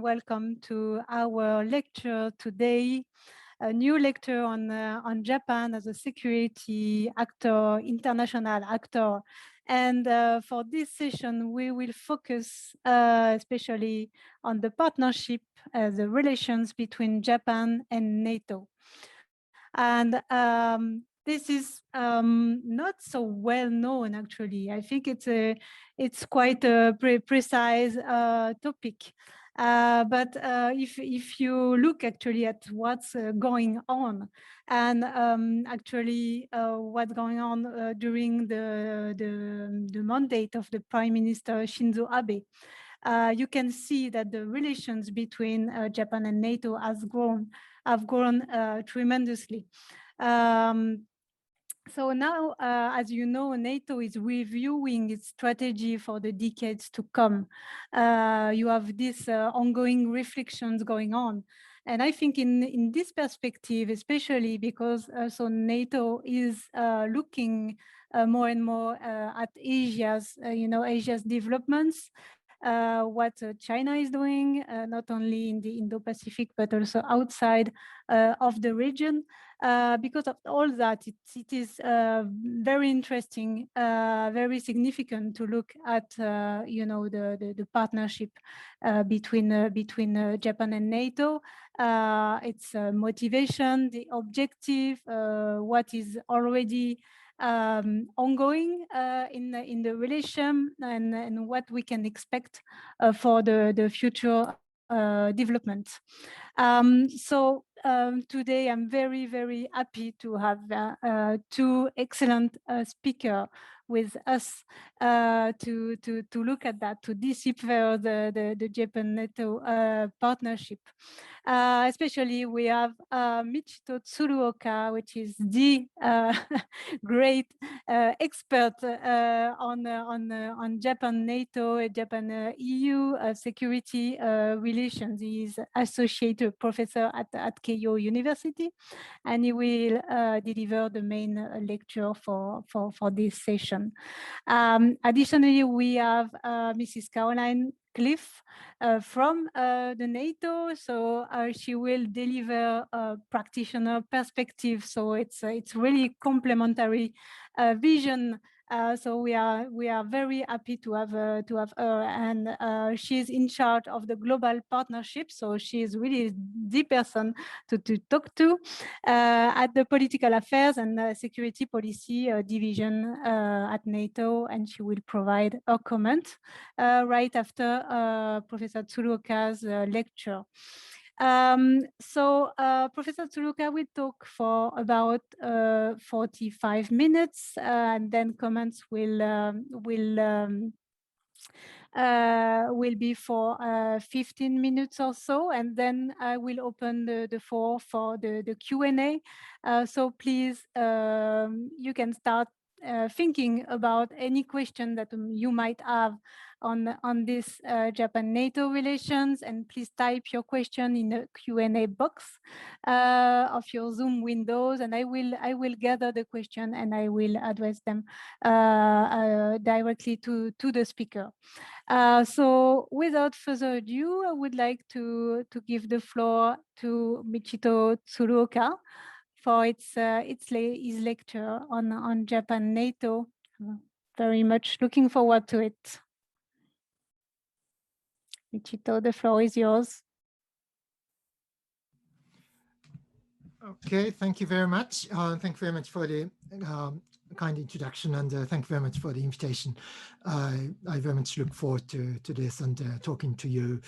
welcome to our lecture today, a new lecture on Japan as a security actor, international actor. And for this session, we will focus especially on the partnership, the relations between Japan and NATO. And this is not so well known, actually. I think it's quite a precise topic. But if you look actually at what's going on, and actually what's going on during the mandate of the Prime Minister Shinzo Abe, you can see that the relations between Japan and NATO have grown tremendously. So now, as you know, NATO is reviewing its strategy for the decades to come. You have these ongoing reflections going on. And I think in this perspective, especially because so NATO is looking more and more at Asia's, Asia's developments, what China is doing, not only in the Indo-Pacific, but also outside of the region. Because of all that, it is very interesting, very significant to look at, the partnership between Japan and NATO, its motivation, the objective, what is already ongoing in the relation, and what we can expect for the future development. Today I'm very, very happy to have two excellent speakers with us to look at that, to decipher the Japan-NATO partnership. Especially we have Michito Tsuruoka, which is the great expert on Japan-NATO, Japan-EU security relations. He is associate professor at Keio University, and he will deliver the main lecture for this session. Additionally, we have Mrs. Caroline Cliff from the NATO, so she will deliver a practitioner perspective. So it's really complementary vision. So we are very happy to have her, and she's in charge of the global partnership. So she is really the person to talk to at the political affairs and security policy division at NATO, and she will provide a comment right after Professor Tsuruoka's lecture. Professor Tsuruoka will talk for about 45 minutes, and then comments will be for 15 minutes or so, and then I will open the floor for the Q&A. So please, you can start thinking about any question that you might have on this Japan-NATO relations, and please type your question in the Q&A box of your Zoom windows, and I will gather the question and I will address them directly to the speaker. So without further ado, I would like to give the floor to Michito Tsuruoka for his lecture on Japan-NATO. Very much looking forward to it. Michito, the floor is yours. Okay, thank you very much. Thank you very much for the kind introduction, and thank you very much for the invitation. I very much look forward to this and talking to you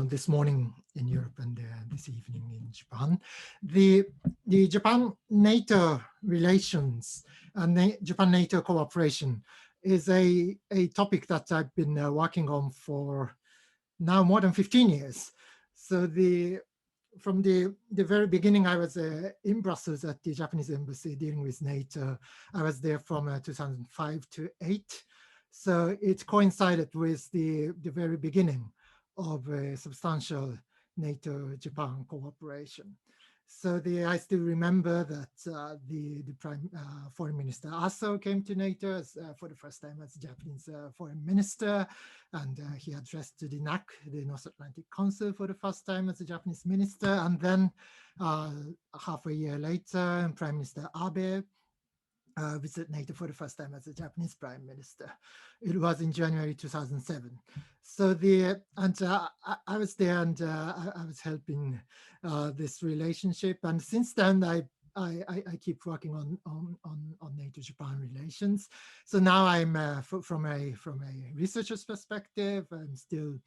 this morning in Europe and this evening in Japan. The Japan-NATO relations and Japan-NATO cooperation is a topic that I've been working on for now more than 15 years. So from the very beginning, I was in Brussels at the Japanese embassy dealing with NATO. I was there from 2005 to 2008. So it coincided with the very beginning of substantial NATO-Japan cooperation. So I still remember that the prime foreign minister Aso came to NATO for the first time as Japanese foreign minister, and he addressed to the NAC, the North Atlantic Council, for the first time as a Japanese minister. And then half a year later, Prime Minister Abe visit NATO for the first time as a Japanese prime minister. It was in January 2007. So I was there, and I was helping this relationship. And since then, I keep working on NATO-Japan relations. So now I'm from a researcher's perspective, I'm still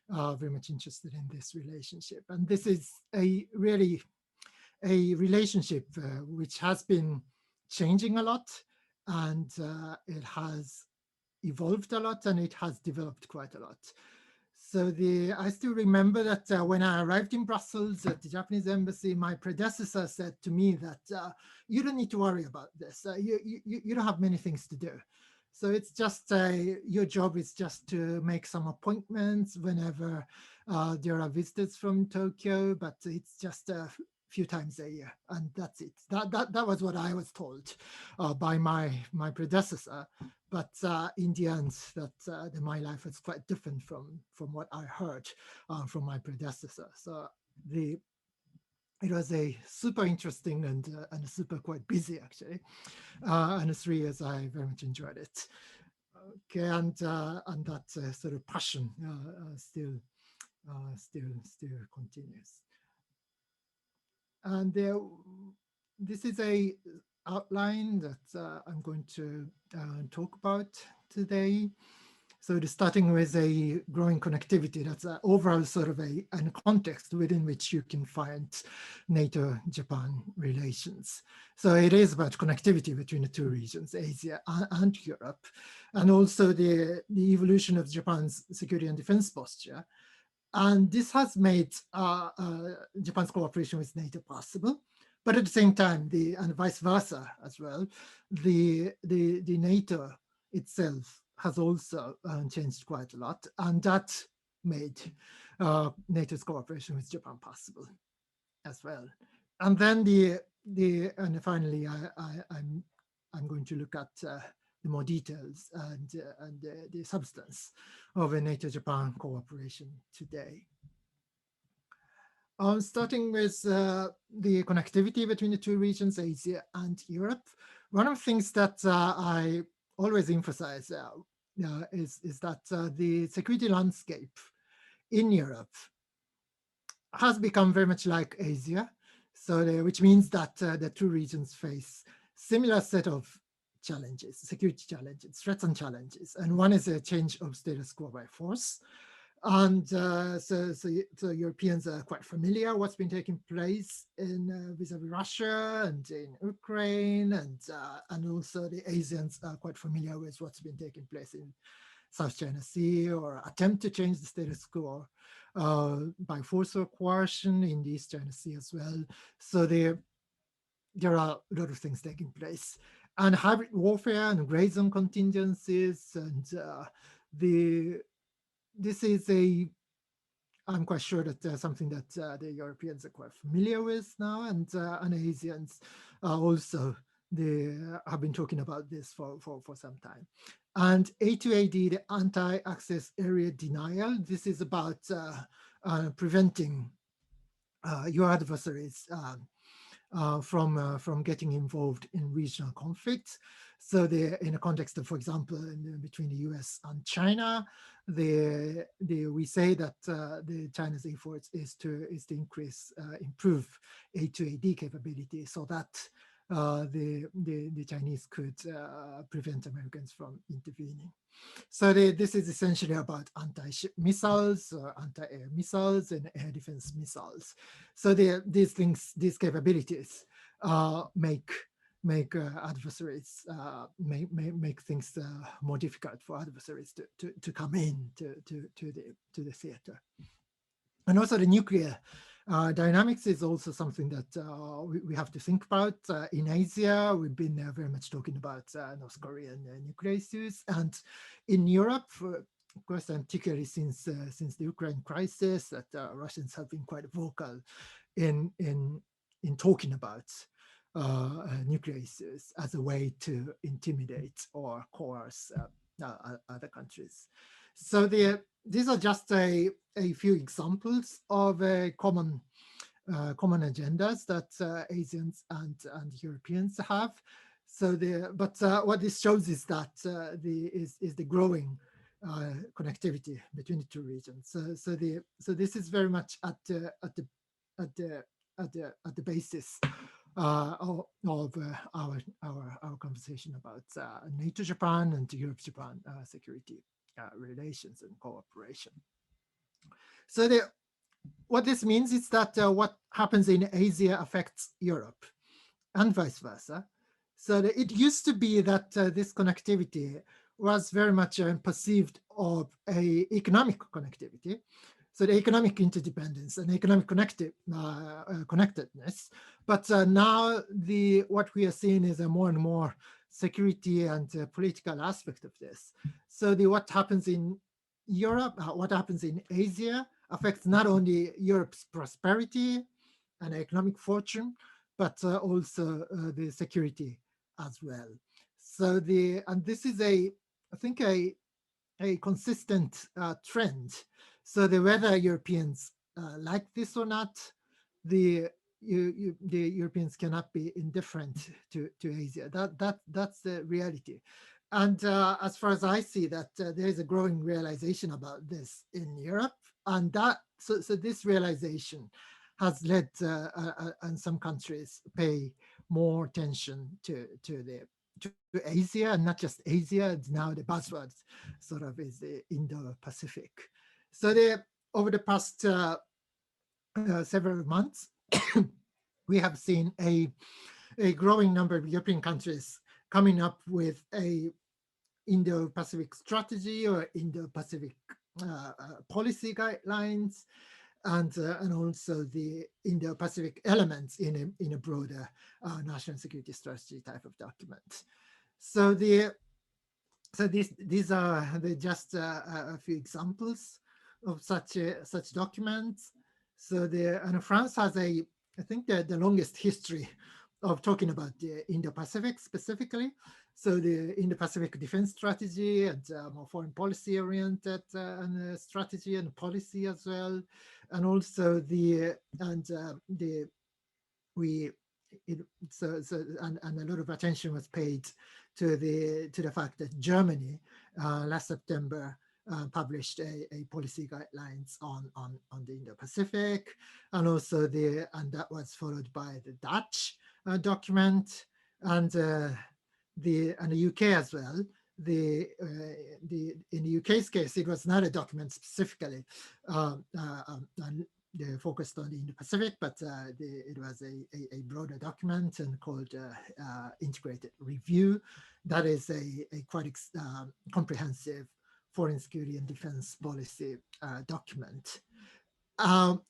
very much interested in this relationship. And this is a relationship which has been changing a lot, and it has evolved a lot, and it has developed quite a lot. So I still remember that when I arrived in Brussels at the Japanese embassy, my predecessor said to me that you don't need to worry about this. You don't have many things to do. So it's just your job is just to make some appointments whenever there are visitors from Tokyo, but it's just a few times a year, and that's it. That was what I was told by my predecessor. But in the end, my life is quite different from what I heard from my predecessor. So it was a super interesting and super quite busy actually, and 3 years I very much enjoyed it. Okay, and that sort of passion still continues. And this is a outline that I'm going to talk about today. So starting with a growing connectivity, that's an overall sort of a context within which you can find NATO-Japan relations. So it is about connectivity between the two regions, Asia and Europe, and also the evolution of Japan's security and defense posture. And this has made Japan's cooperation with NATO possible. But at the same time, and vice versa as well, the NATO itself has also changed quite a lot, and that made NATO's cooperation with Japan possible as well. And then and finally, I'm going to look at the more details and the substance of a NATO-Japan cooperation today. Starting with the connectivity between the two regions, Asia and Europe, one of the things that I always emphasize is that the security landscape in Europe has become very much like Asia, so which means that the two regions face similar set of challenges, security challenges, threats and challenges. And one is a change of status quo by force. And so Europeans are quite familiar what's been taking place in vis-a-vis Russia and in Ukraine, and also the Asians are quite familiar with what's been taking place in South China Sea, or attempt to change the status quo by force or coercion in the East China Sea as well. So there are a lot of things taking place, and hybrid warfare and gray zone contingencies, and this is I'm quite sure that something that the Europeans are quite familiar with now, and Asians also they have been talking about this for some time. And A2AD, the anti-access area denial, this is about preventing your adversaries from getting involved in regional conflicts. So in a context of, for example, between the US and China, we say that the China's efforts is to improve A2AD capability, so that the Chinese could prevent Americans from intervening. So this is essentially about anti-ship missiles, or anti-air missiles, and air defense missiles. So these capabilities make adversaries make things more difficult for adversaries to come in to the theater. And also the nuclear dynamics is also something that we have to think about. In Asia, we've been very much talking about North Korean nuclear issues, and in Europe, of course, and particularly since the Ukraine crisis, that Russians have been quite vocal in in talking about nuclear issues as a way to intimidate or coerce other countries. So these are just a few examples of common agendas that Asians and Europeans have. So what this shows is that the growing connectivity between the two regions. So this is very much at the basis of our conversation about NATO-Japan and Europe-Japan security relations and cooperation. So what this means is that what happens in Asia affects Europe and vice versa. So it used to be that this connectivity was very much perceived of a economic connectivity. So the economic interdependence and economic connectedness. But now what we are seeing is a more and more security and political aspect of this. So what happens in Europe, what happens in Asia affects not only Europe's prosperity and economic fortune, but also the security as well. So and this is I think a consistent trend. So whether Europeans like this or not, the Europeans cannot be indifferent to Asia. That's the reality. And as far as I see that there is a growing realization about this in Europe, and so this realization has led and some countries pay more attention to Asia, and not just Asia. It's now the buzzword sort of is the Indo-Pacific. So over the past several months, we have seen a growing number of European countries coming up with a Indo-Pacific strategy or Indo-Pacific policy guidelines, and also the Indo-Pacific elements in a broader national security strategy type of document. So these are just a few examples of such documents. So and France has I think the longest history of talking about the Indo-Pacific specifically. So the Indo-Pacific defense strategy and more foreign policy oriented and strategy and policy as well, and also a lot of attention was paid to the fact that Germany last September published a policy guidelines on the Indo-Pacific, and also that was followed by the Dutch document, and the UK as well. In the UK's case, it was not a document specifically focused on the Indo-Pacific, but it was a broader document and called Integrated Review. That is a quite comprehensive foreign security and defense policy document,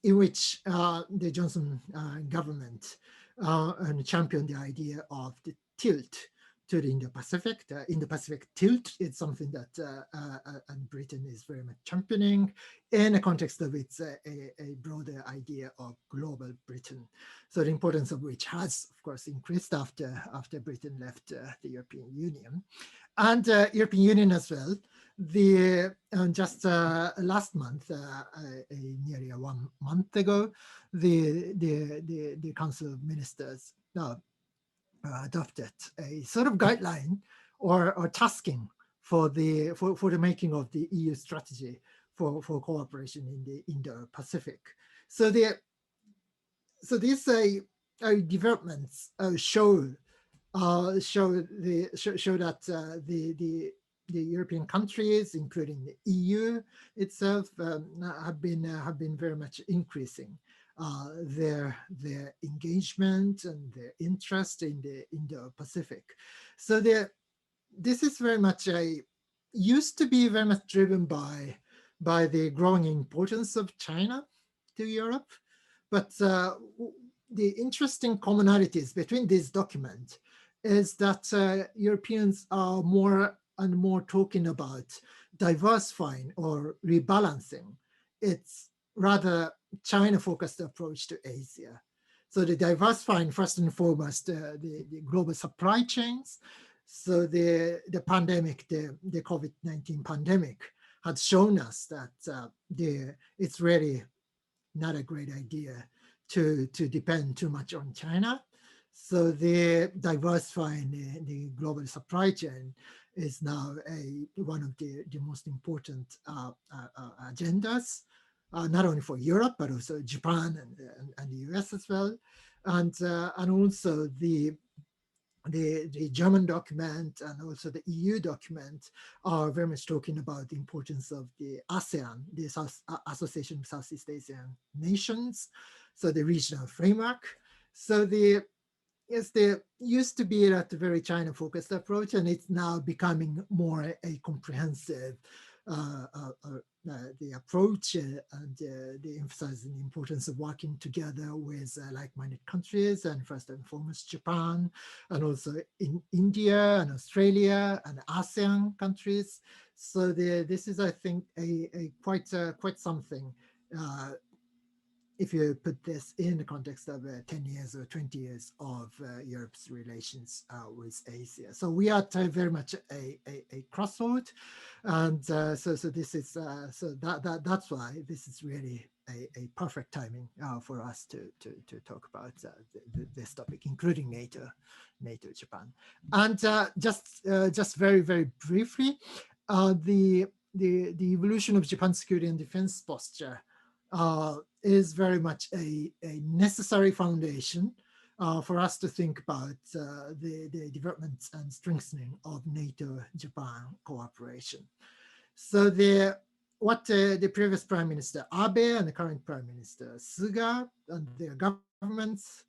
in which the Johnson government championed the idea of the tilt to the Indo-Pacific. The Indo-Pacific tilt is something that and Britain is very much championing in the context of its a broader idea of global Britain. So the importance of which has, of course, increased after Britain left the European Union, and European Union as well. Just last month, nearly 1 month ago, the Council of Ministers adopted a sort of guideline or tasking for the making of the EU strategy for cooperation in the Indo-Pacific. So these developments show that the European countries, including the EU itself, have been very much increasing their engagement and their interest in the Indo-Pacific. So this is very much used to be very much driven by the growing importance of China to Europe, but the interesting commonalities between these documents is that Europeans are more and more talking about diversifying or rebalancing its rather China-focused approach to Asia. So the diversifying first and foremost the global supply chains. So the pandemic, the COVID-19 pandemic had shown us that it's really not a great idea to depend too much on China. So the diversifying the global supply chain is now one of the most important agendas, not only for Europe but also Japan and the US as well, and also the German document and also the EU document are very much talking about the importance of the ASEAN, the Association of Southeast Asian Nations, so the regional framework. So there used to be a very China-focused approach, and it's now becoming more a comprehensive the approach and the emphasizing the importance of working together with like-minded countries, and first and foremost Japan, and also in India and Australia and ASEAN countries. So this is, I think, a quite something. If you put this in the context of 10 years or 20 years of Europe's relations with Asia. So we are very much a crossroad. And so this is, that's why this is really a perfect timing for us to talk about this topic, including NATO, Japan. And just very, very briefly, the evolution of Japan's security and defense posture is very much a necessary foundation for us to think about the development and strengthening of NATO-Japan cooperation. So what the previous Prime Minister Abe and the current Prime Minister Suga and their governments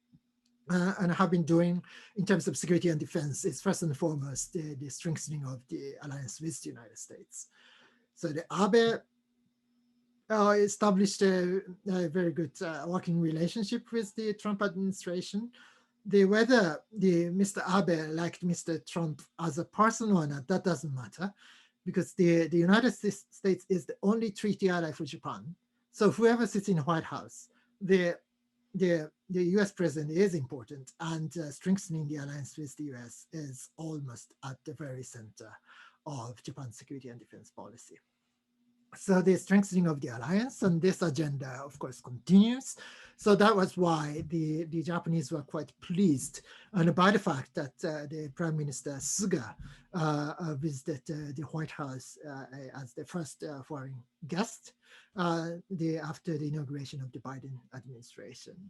and have been doing in terms of security and defense is first and foremost the strengthening of the alliance with the United States. So the Abe established a very good working relationship with the Trump administration. Whether Mr. Abe liked Mr. Trump as a person or not, that doesn't matter, because the United States is the only treaty ally for Japan. So whoever sits in the White House, the US president is important, and strengthening the alliance with the US is almost at the very center of Japan's security and defense policy. So the strengthening of the alliance and this agenda, of course, continues. So that was why the Japanese were quite pleased and by the fact that the Prime Minister Suga visited the White House as the first foreign guest after the inauguration of the Biden administration.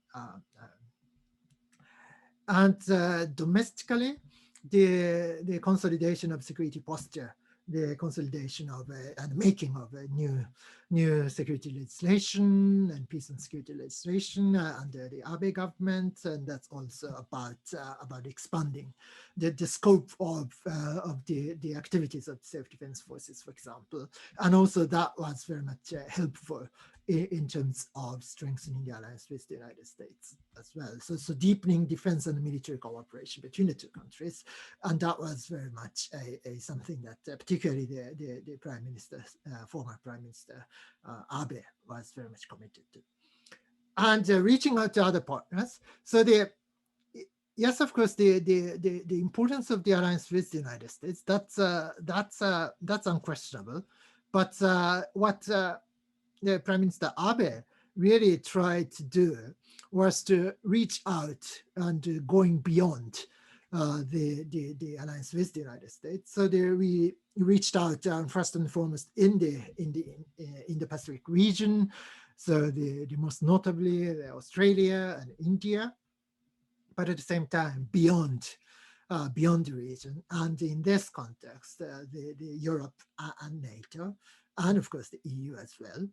And domestically, the consolidation of security posture, the consolidation of and making of a new security legislation and peace and security legislation under the Abe government, and that's also about expanding the scope of the activities of self-defense forces, for example, and also that was very much helpful in terms of strengthening the alliance with the United States as well. So deepening defense and military cooperation between the two countries, and that was very much something that particularly the Prime Minister, former Prime Minister Abe, was very much committed to. And reaching out to other partners. So yes, of course, the importance of the alliance with the United States, that's unquestionable. But what the Prime Minister Abe really tried to do was to reach out and going beyond the alliance with the United States. So we reached out first and foremost in the Pacific region. So the most notably Australia and India, but at the same time beyond the region. And in this context, the Europe and NATO, and of course the EU as well,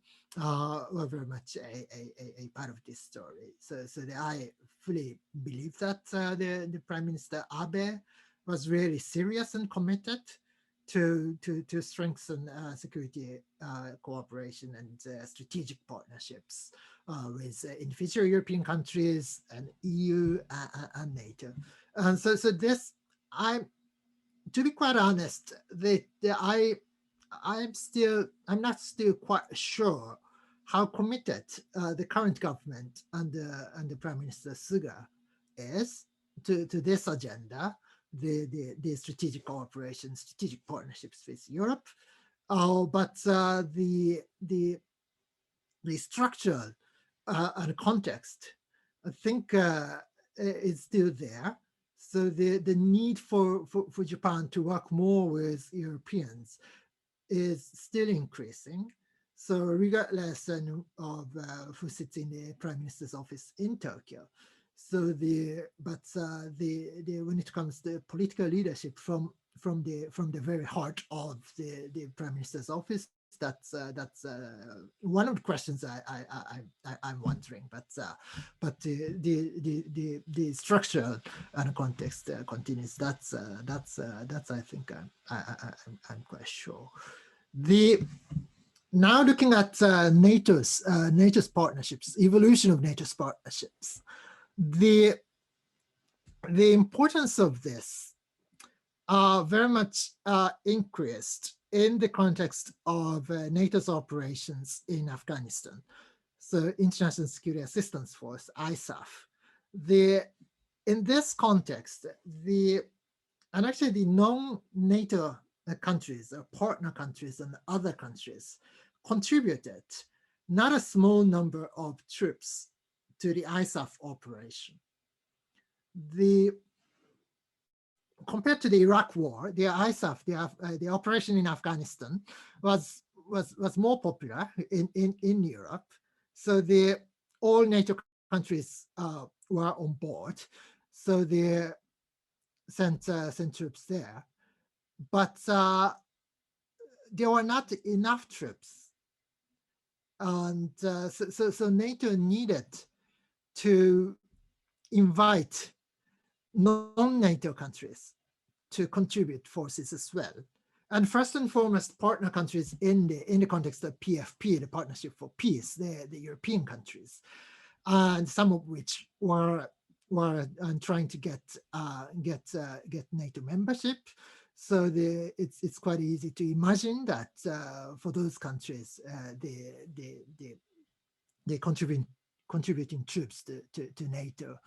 were very much a part of this story. So I fully believe that the Prime Minister Abe was really serious and committed to strengthen security cooperation and strategic partnerships with individual European countries and EU and NATO. And so this, to be quite honest, I'm not still quite sure how committed the current government and the Prime Minister Suga is to this agenda, the strategic cooperation, strategic partnerships with Europe. But the structure and context, I think, is still there. So the need for Japan to work more with Europeans is still increasing. So regardless of who sits in the Prime Minister's office in Tokyo, so when it comes to political leadership from the very heart of the Prime Minister's office, that's one of the questions I'm wondering. But the structure and context continues. That's I think I'm quite sure. Now looking at NATO's partnerships, evolution of NATO's partnerships, the importance of this very much increased in the context of NATO's operations in Afghanistan. So International Security Assistance Force, ISAF. In this context, and actually the non-NATO countries, partner countries and other countries contributed not a small number of troops to the ISAF operation. Compared to the Iraq war, the ISAF, the operation in Afghanistan was more popular in Europe. So all NATO countries were on board. So they sent troops there. But there were not enough troops. And so NATO needed to invite non-NATO countries to contribute forces as well. And first and foremost, partner countries in the context of PFP, the Partnership for Peace, the European countries, and some of which were trying to get NATO membership. So it's quite easy to imagine that for those countries, they contributing troops to NATO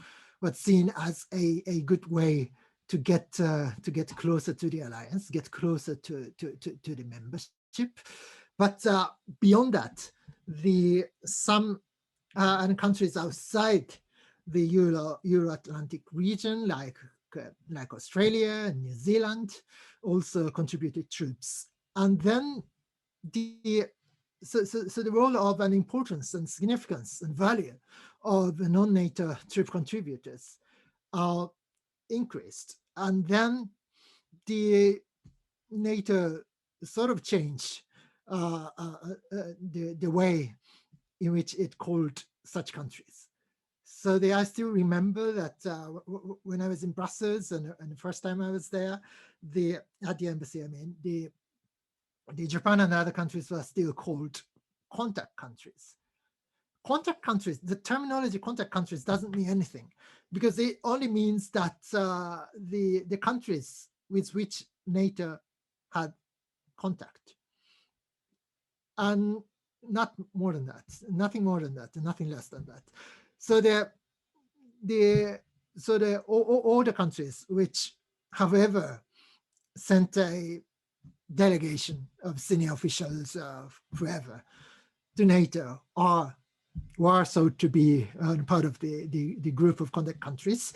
was seen as a good way to get closer to the alliance, get closer to the membership. But beyond that, some countries outside the Euro-Atlantic region, like Australia and New Zealand, also contributed troops. And then so the role of an importance and significance and value of the non-NATO troop contributors increased. And then the NATO sort of changed the way in which it called such countries. So I still remember that when I was in Brussels and the first time I was there, at the embassy, I mean, the Japan and other countries were still called contact countries. Contact countries, the terminology contact countries doesn't mean anything because it only means that the countries with which NATO had contact. And not more than that, nothing more than that, and nothing less than that. So all the countries which have ever sent a delegation of senior officials, whoever, to NATO were so to be part of the group of contact countries.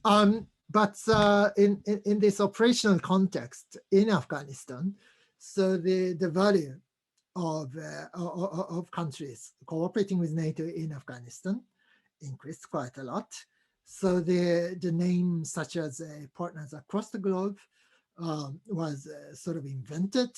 But in this operational context in Afghanistan, so the value of countries cooperating with NATO in Afghanistan increased quite a lot. So the name such as partners across the globe was sort of invented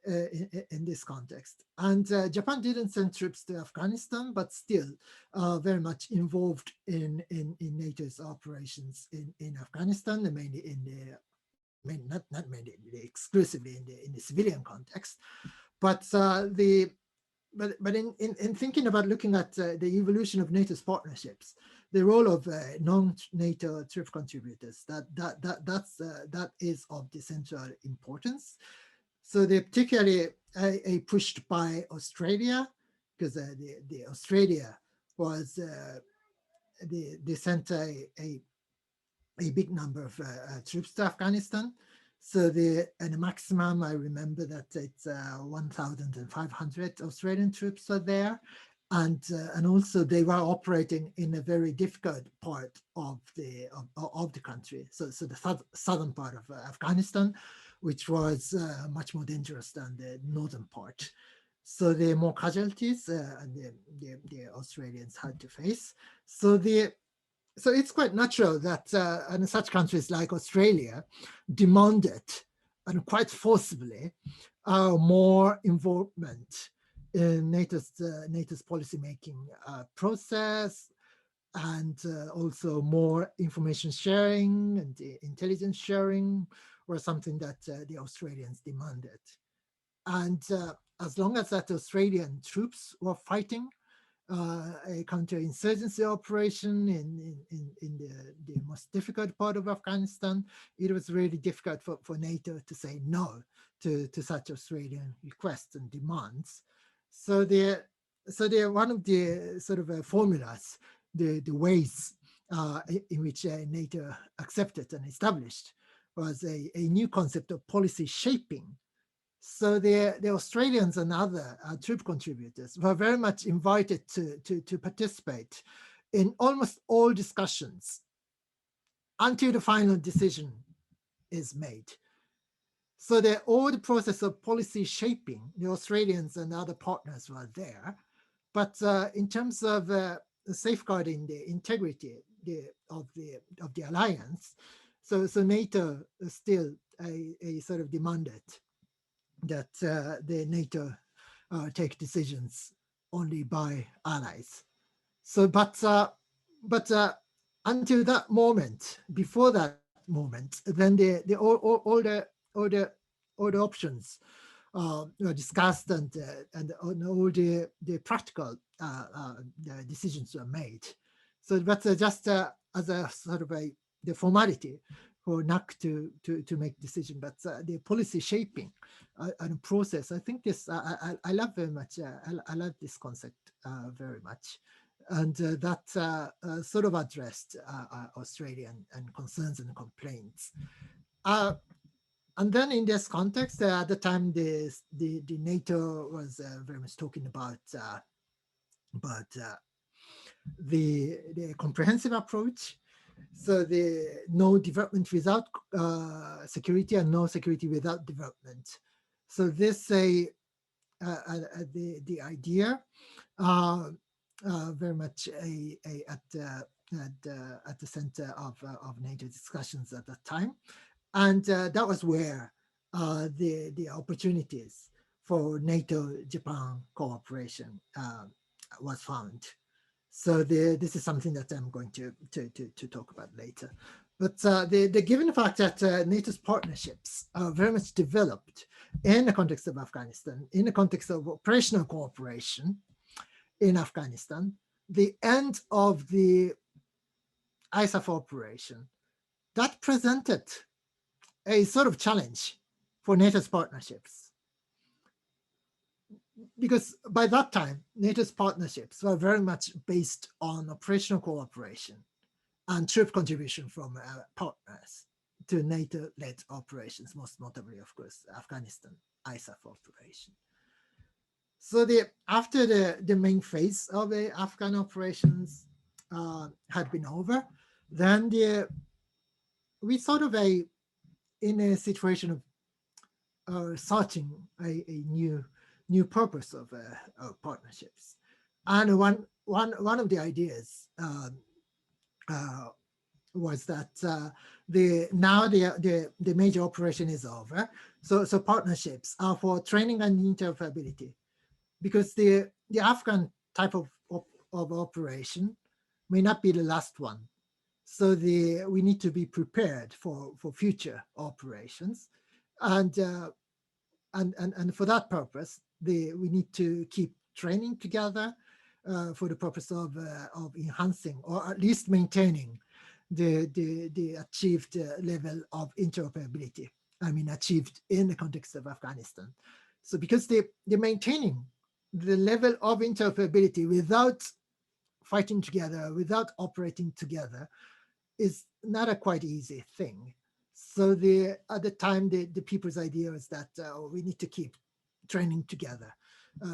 in this context. And Japan didn't send troops to Afghanistan, but still very much involved in NATO's operations in Afghanistan, and mainly not mainly, exclusively in the civilian context. But in thinking about looking at the evolution of NATO's partnerships, the role of non-NATO troop contributors, that is of the central importance. So they're particularly pushed by Australia because the Australia was they sent a big number of troops to Afghanistan. So the maximum, I remember that it's 1,500 Australian troops are there, and also they were operating in a very difficult part of the country. So the southern part of Afghanistan, which was much more dangerous than the northern part. So there are more casualties the Australians had to face. So it's quite natural that and such countries like Australia demanded, and quite forcibly, more involvement in NATO's policymaking process, and also more information sharing and intelligence sharing were something that the Australians demanded. And as long as that Australian troops were fighting a counterinsurgency operation in the most difficult part of Afghanistan, it was really difficult for NATO to say no to such Australian requests and demands. So they're one of the sort of formulas, the ways in which NATO accepted and established was a new concept of policy shaping. So the Australians and other troop contributors were very much invited to participate in almost all discussions until the final decision is made. So all the process of policy shaping, the Australians and other partners were there. But in terms of safeguarding the integrity of the alliance, so NATO still a sort of demanded that the NATO take decisions only by allies. So, but until that moment, before that moment, then all the options were discussed, and all the practical decisions were made. So, but just as a sort of the formality for NAC to make decision, but the policy shaping and process, I think this I love very much. I love this concept very much, and that sort of addressed Australian and concerns and complaints. And then in this context, at the time, the NATO was very much talking about the comprehensive approach. So the no development without security, and no security without development. So this the idea very much at the center of NATO discussions at that time, and that was where the opportunities for NATO-Japan cooperation was found. So this is something that I'm going to talk about later. But the given fact that NATO's partnerships are very much developed in the context of Afghanistan, in the context of operational cooperation in Afghanistan, the end of the ISAF operation, that presented a sort of challenge for NATO's partnerships. Because by that time, NATO's partnerships were very much based on operational cooperation and troop contribution from partners to NATO-led operations, most notably, of course, Afghanistan ISAF operation. So after the main phase of the Afghan operations had been over, then we sort of in a situation of searching a new purpose of partnerships. And one of the ideas was that now the major operation is over. So partnerships are for training and interoperability, because the Afghan type of operation may not be the last one. So we need to be prepared for future operations, and for that purpose, we need to keep training together for the purpose of enhancing, or at least maintaining, the achieved level of interoperability. I mean, achieved in the context of Afghanistan. So because the maintaining the level of interoperability without fighting together, without operating together, is not a quite easy thing. So at the time, the people's idea was that we need to keep training together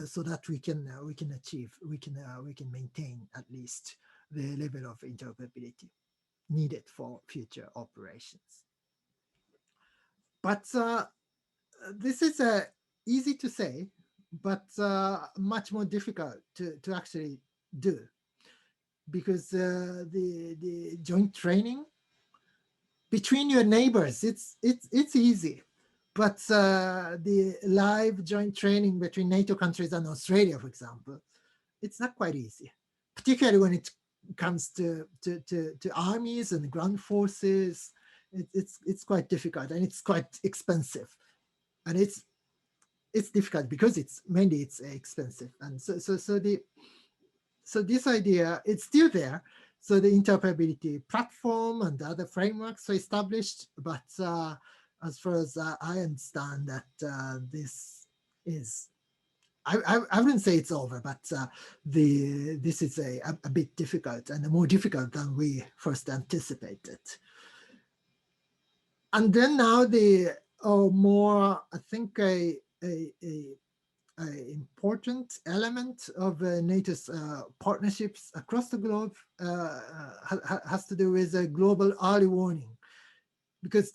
so that we can maintain at least the level of interoperability needed for future operations. But this is easy to say, but much more difficult to actually do, because the joint training between your neighbors, it's easy, but the live joint training between NATO countries and Australia, for example, it's not quite easy, particularly when it comes to armies and ground forces. It's quite difficult, and it's quite expensive, and it's difficult because it's mainly expensive. And so this idea, it's still there. So the interoperability platform and the other frameworks are established, but as far as I understand, that this is, I wouldn't say it's over, but this is a bit difficult, and more difficult than we first anticipated. And then now the more, I think, a important element of NATO's partnerships across the globe has to do with global early warning, because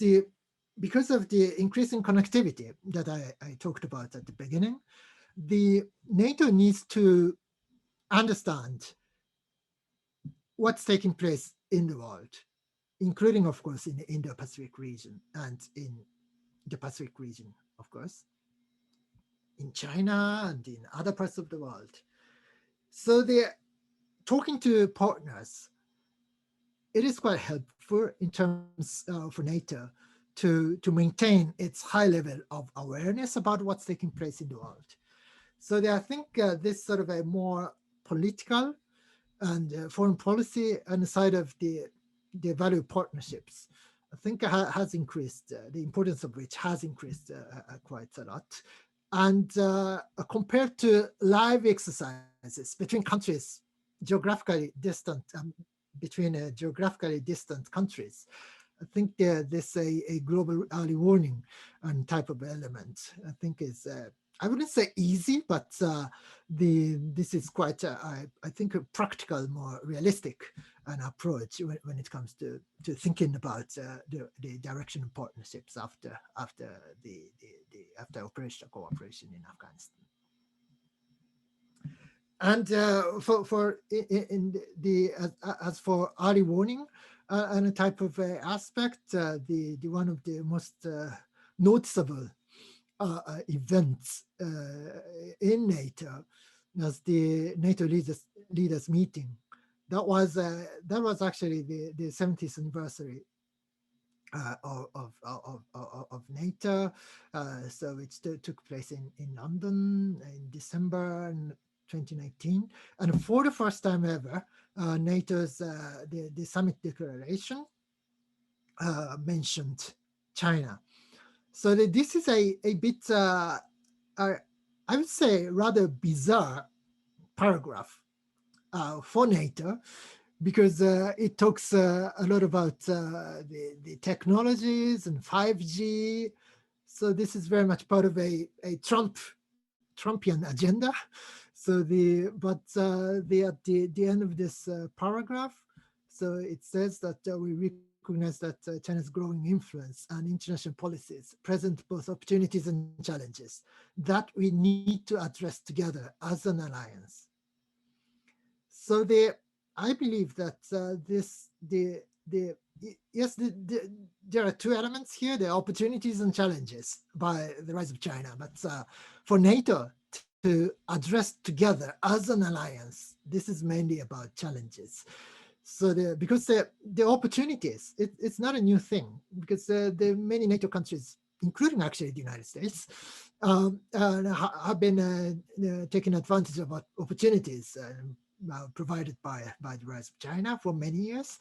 of the increasing connectivity that I talked about at the beginning. The NATO needs to understand what's taking place in the world, including, of course, in the Indo-Pacific region, and in the Pacific region, of course, in China and in other parts of the world. So they're talking to partners. It is quite helpful in terms for NATO to maintain its high level of awareness about what's taking place in the world. So I think this sort of a more political and foreign policy on the side of the value partnerships, I think has increased, the importance of which has increased quite a lot. And compared to live exercises between countries, geographically distant, between geographically distant countries, I think this a global early warning and type of element, I think is, I wouldn't say easy, but this is quite, I think, a practical, more realistic an approach when it comes to thinking about the direction of partnerships after operational cooperation in Afghanistan. And as for early warning and a type of aspect, the one of the most noticeable events in NATO was the NATO leaders meeting. That was actually the 70th anniversary of NATO. So it took place in London in December 2019, and for the first time ever, NATO's the summit declaration mentioned China. So this is a bit, I would say, rather bizarre paragraph for NATO, because it talks a lot about the technologies and 5G. So this is very much part of a Trumpian agenda. So at the end of this paragraph, so it says that we recognize that China's growing influence and international policies present both opportunities and challenges that we need to address together as an alliance. So I believe that there are two elements here: the opportunities and challenges by the rise of China. But for NATO to address together as an alliance, this is mainly about challenges. So because the opportunities, it's not a new thing, because the many NATO countries, including actually the United States, have been taking advantage of opportunities provided by the rise of China for many years.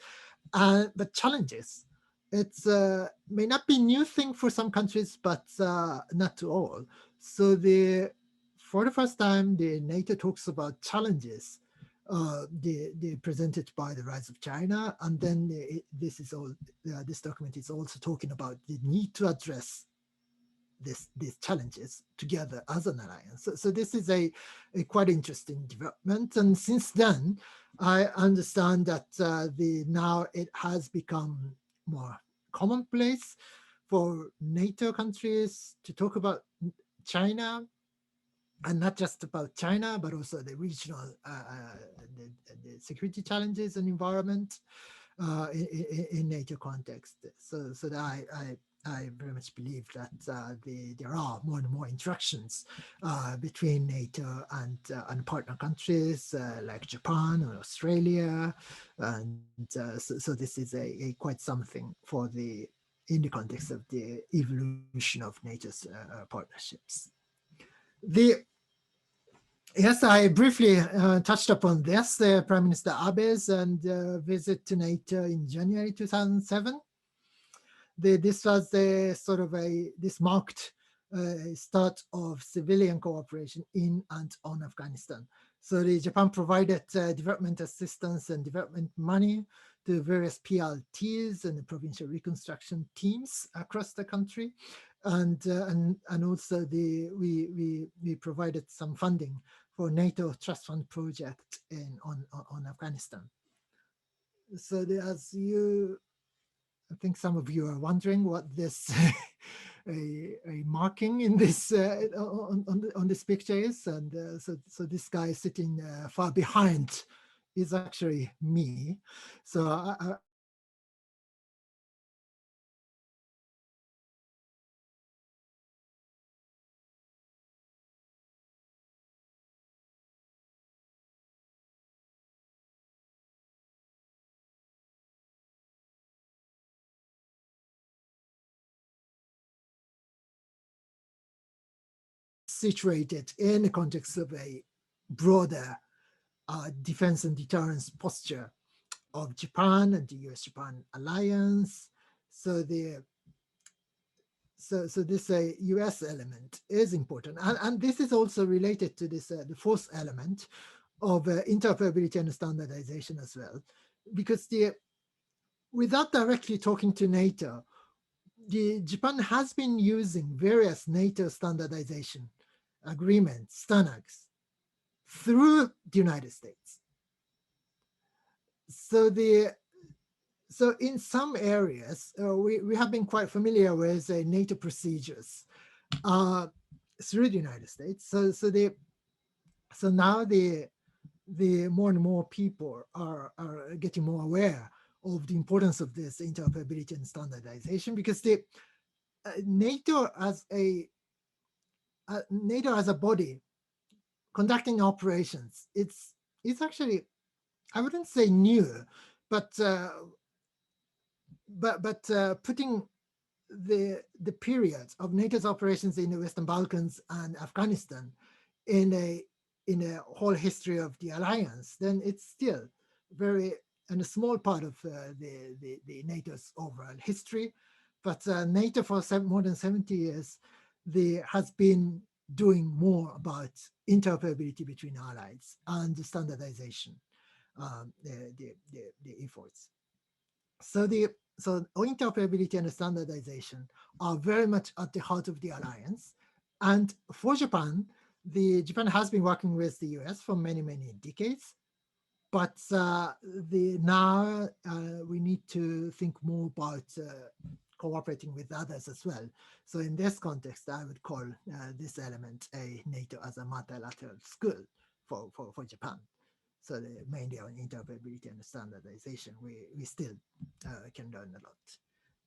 But challenges, it's may not be new thing for some countries, but not to all. So for the first time, the NATO talks about challenges presented by the rise of China, and then this document is also talking about the need to address these challenges together as an alliance. So this is a quite interesting development, and since then, I understand that now it has become more commonplace for NATO countries to talk about China, and not just about China, but also the regional the security challenges and environment in NATO context. So that I very much believe that there are more and more interactions between NATO and partner countries like Japan or Australia, and so this is a quite something for in the context of the evolution of NATO's partnerships. Yes, I briefly touched upon this, Prime Minister Abe's visit to NATO in January 2007. This was this marked start of civilian cooperation in and on Afghanistan. So Japan provided development assistance and development money to various PLTs and provincial reconstruction teams across the country, and also we provided some funding for NATO Trust Fund project on Afghanistan. So I think some of you are wondering what this a marking in this on this picture is, and so this guy sitting far behind is actually me. So I situated in the context of a broader defense and deterrence posture of Japan and the US-Japan alliance. So this US element is important, and this is also related to this the fourth element of interoperability and standardization as well, because without directly talking to NATO, Japan has been using various NATO standardization agreements, STANAGs, through the United States. So in some areas, we have been quite familiar with NATO procedures through the United States. So now the more and more people are getting more aware of the importance of this interoperability and standardization, because NATO as a body conducting operations, it's actually, I wouldn't say new, but putting the period of NATO's operations in the Western Balkans and Afghanistan in a whole history of the alliance, then it's still very and a small part of the NATO's overall history. But NATO for more than 70 years, has been doing more about interoperability between allies and the standardization, the efforts. So interoperability and standardization are very much at the heart of the alliance. And for Japan, Japan has been working with the US for many, many decades. But now we need to think more about cooperating with others as well. So in this context, I would call this element a NATO as a multilateral school for Japan. So mainly on interoperability and standardization, we still can learn a lot.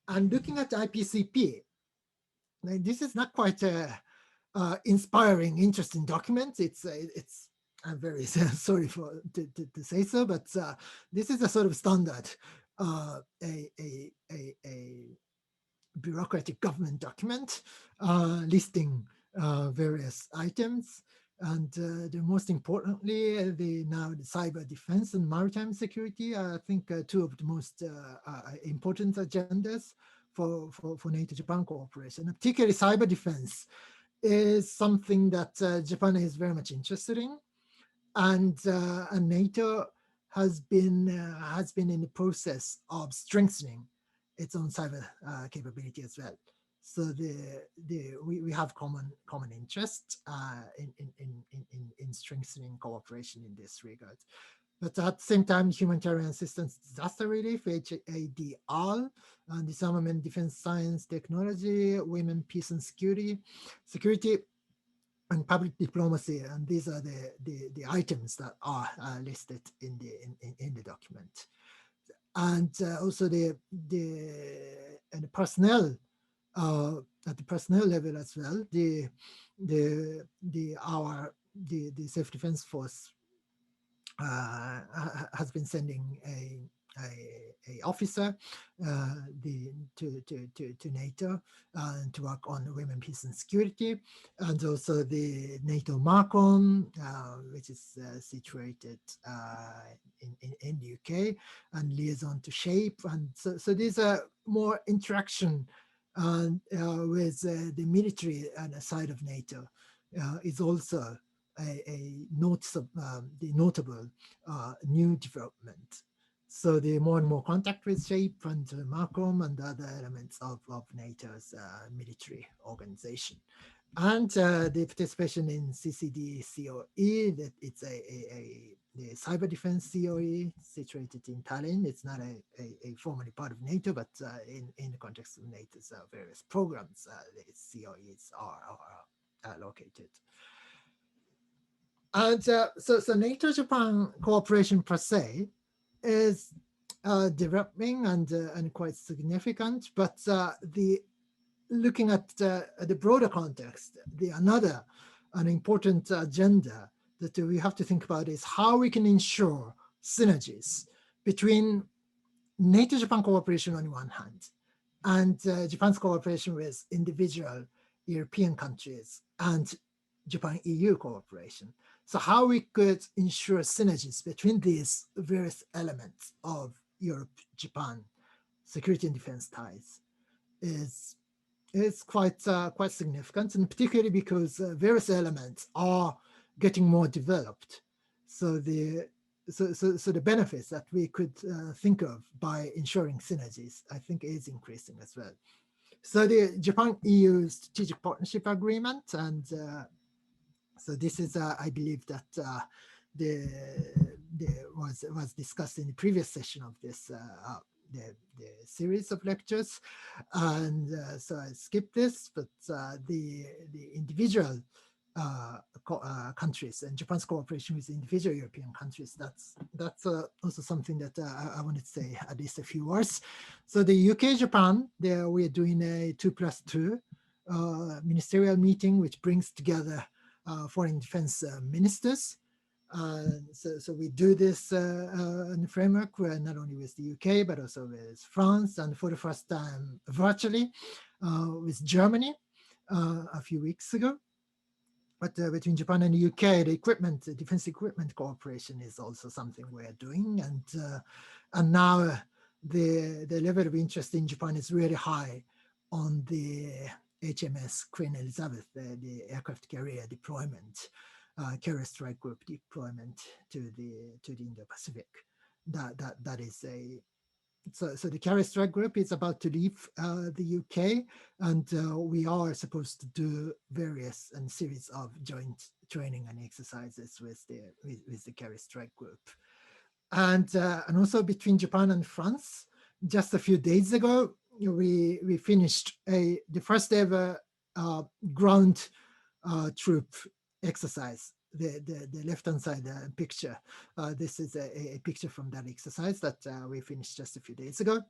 And looking at IPCP, this is not quite inspiring, interesting document. I'm very sorry to say so, but this is a sort of standard, a bureaucratic government document listing various items. And the most importantly, the cyber defense and maritime security are, I think, two of the most important agendas for NATO-Japan cooperation, particularly cyber defense is something that Japan is very much interested in, and NATO has been in the process of strengthening its own cyber capability as well. So we have common interest in strengthening cooperation in this regard. But at the same time, humanitarian assistance, disaster relief, HADR, disarmament, defense, science, technology, women, peace and security, and public diplomacy, and these are the items that are listed in the document. And also the personnel at the personnel level as well. The self-defense force has been sending a officer to NATO to work on women, peace and security, and also the NATO MARCOM, which is situated in the UK, and liaison to SHAPE. And so these are more interaction with the military and side of NATO is also a notable new development. So the more and more contact with SHAPE and MARCOM and other elements of NATO's military organization. And the participation in CCD COE, that it's a cyber defense COE situated in Tallinn. It's not a formally part of NATO, but in the context of NATO's various programs, the COEs are located. And so NATO-Japan cooperation per se is developing and quite significant, but looking at the broader context, an important agenda that we have to think about is how we can ensure synergies between NATO-Japan cooperation on one hand and Japan's cooperation with individual European countries and Japan-EU cooperation. So how we could ensure synergies between these various elements of Europe-Japan security and defense ties is quite significant, and particularly because various elements are getting more developed. So the benefits that we could think of by ensuring synergies, I think, is increasing as well. So the Japan-EU Strategic Partnership Agreement, and so this is, I believe that was discussed in the previous session of this the series of lectures, and so I skipped this. But the individual countries and Japan's cooperation with individual European countries, that's also something that I wanted to say at least a few words. So the UK-Japan, there we are doing a 2+2 ministerial meeting, which brings together foreign defense ministers. So we do this in the framework not only with the UK, but also with France, and for the first time virtually with Germany a few weeks ago. But between Japan and the UK, the defense equipment cooperation is also something we're doing. And now the level of interest in Japan is really high on the HMS Queen Elizabeth, the aircraft carrier deployment, carrier strike group deployment to the Indo-Pacific. That is so the carrier strike group is about to leave the UK, and we are supposed to do various and series of joint training and exercises with the carrier strike group, and also between Japan and France. Just a few days ago, we finished the first ever ground troop exercise. The left-hand side picture. This is a picture from that exercise that we finished just a few days ago.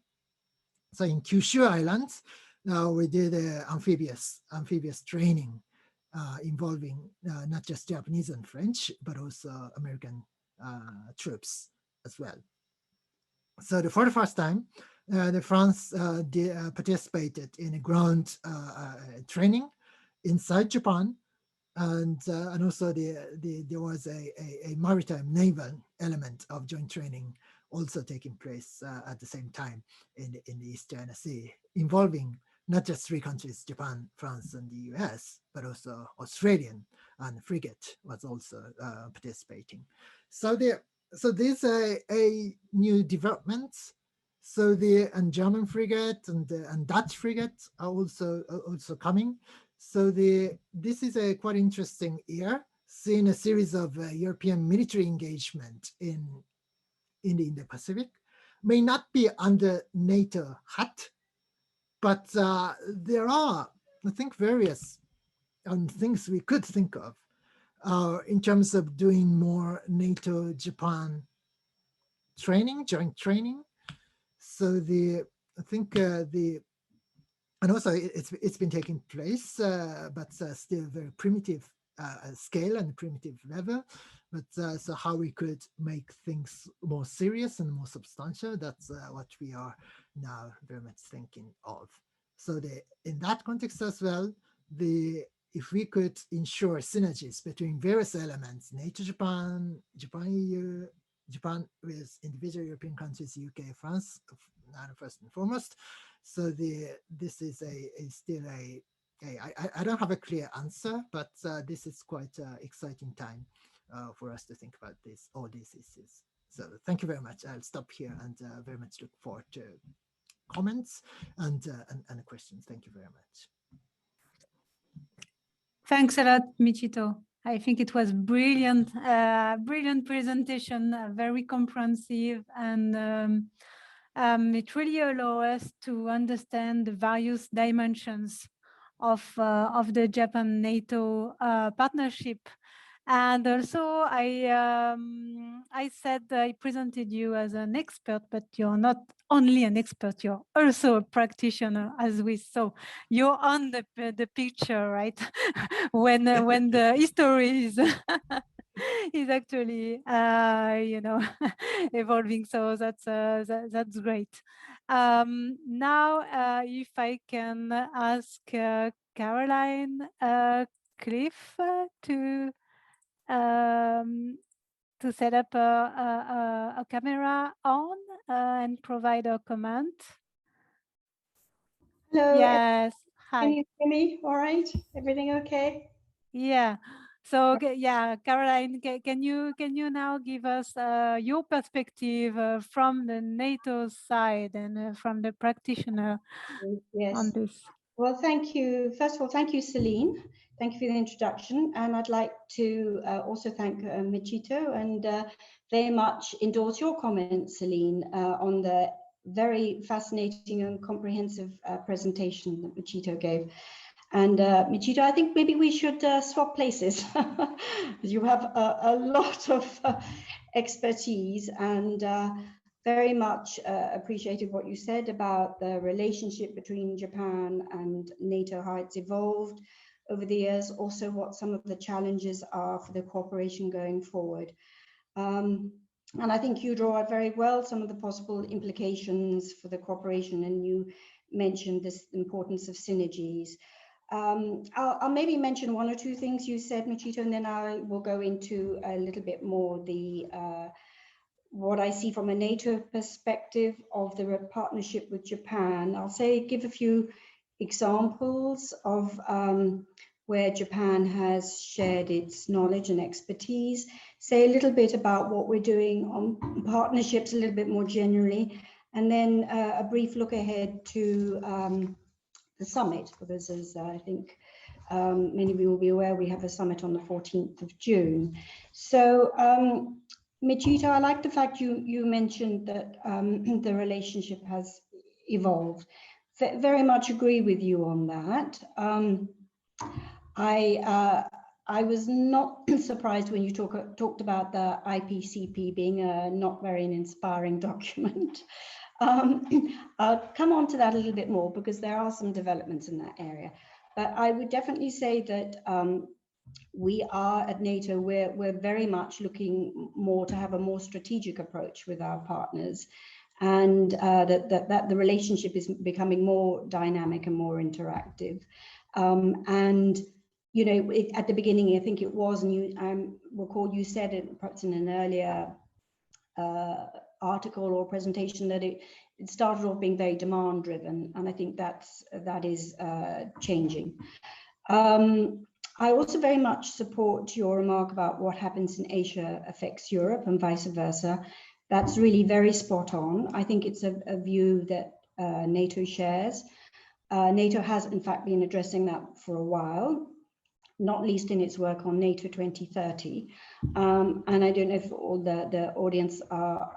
So in Kyushu Islands, we did amphibious training involving not just Japanese and French, but also American troops as well. So for the first time, the France participated in a ground training inside Japan. And also there was a maritime naval element of joint training also taking place at the same time in the East China Sea, involving not just three countries, Japan, France, and the US, but also Australian and frigate was also participating. So there's a new development. So and German frigate and Dutch frigate are also coming. So this is a quite interesting year, seeing a series of European military engagement in the Indo-Pacific. May not be under NATO hat, but there are, I think, various things we could think of in terms of doing more NATO-Japan training, joint training. So I think and also it's been taking place, but still very primitive scale and primitive level. But so how we could make things more serious and more substantial, that's what we are now very much thinking of. So in that context as well, if we could ensure synergies between various elements, NATO, Japan, Japan, EU, Japan with individual European countries, UK, France, first and foremost. So this is still I don't have a clear answer, but this is quite an exciting time for us to think about all these issues. So thank you very much. I'll stop here and very much look forward to comments and questions. Thank you very much. Thanks a lot, Michito. I think it was brilliant, brilliant presentation, very comprehensive, and it really allows us to understand the various dimensions of the Japan-NATO partnership. And also, I said I presented you as an expert, but you're not only an expert, you're also a practitioner, as we saw. You're on the picture, right? when the history is is actually evolving. So that's great. Now, if I can ask Caroline Cliff to set up a camera on and provide a comment. Hello. Yes. Hi. Can you hear me? All right. Everything okay? Yeah. So yeah, Caroline, can you now give us your perspective from the NATO side and from the practitioner on this? Well, thank you. First of all, thank you, Céline. Thank you for the introduction. And I'd like to also thank Michito and very much endorse your comments, Céline, on the very fascinating and comprehensive presentation that Michito gave. And Michito, I think maybe we should swap places. You have a lot of expertise and very much appreciated what you said about the relationship between Japan and NATO, how it's evolved over the years, also what some of the challenges are for the cooperation going forward. And I think you draw out very well some of the possible implications for the cooperation, and you mentioned this importance of synergies. I'll maybe mention one or two things you said, Michito, and then I will go into a little bit more what I see from a NATO perspective of the partnership with Japan. I'll give a few examples of where Japan has shared its knowledge and expertise, say a little bit about what we're doing on partnerships a little bit more generally, and then a brief look ahead to the summit, because as I think many of you will be aware, we have a summit on the 14th of June. So Michito, I like the fact you mentioned that the relationship has evolved. Very much agree with you on that. I was not surprised when you talked about the IPCP being a not very inspiring document. I'll come on to that a little bit more because there are some developments in that area. But I would definitely say that we are at NATO, we're very much looking more to have a more strategic approach with our partners, and that the relationship is becoming more dynamic and more interactive. And you know, at the beginning, I think it was, and you recall you said it perhaps in an earlier article or presentation that it started off being very demand driven, and I think that is changing. I also very much support your remark about what happens in Asia affects Europe and vice versa. That's really very spot on. I think it's a view that NATO shares. NATO has in fact been addressing that for a while, not least in its work on NATO 2030. And I don't know if all the audience are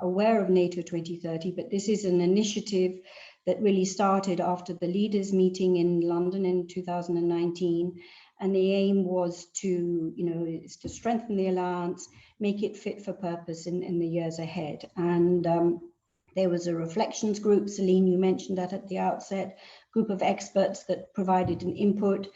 aware of NATO 2030, but this is an initiative that really started after the leaders meeting in London in 2019. And the aim was to, is to strengthen the alliance, make it fit for purpose in the years ahead. And there was a reflections group, Céline, you mentioned that at the outset, group of experts that provided an input.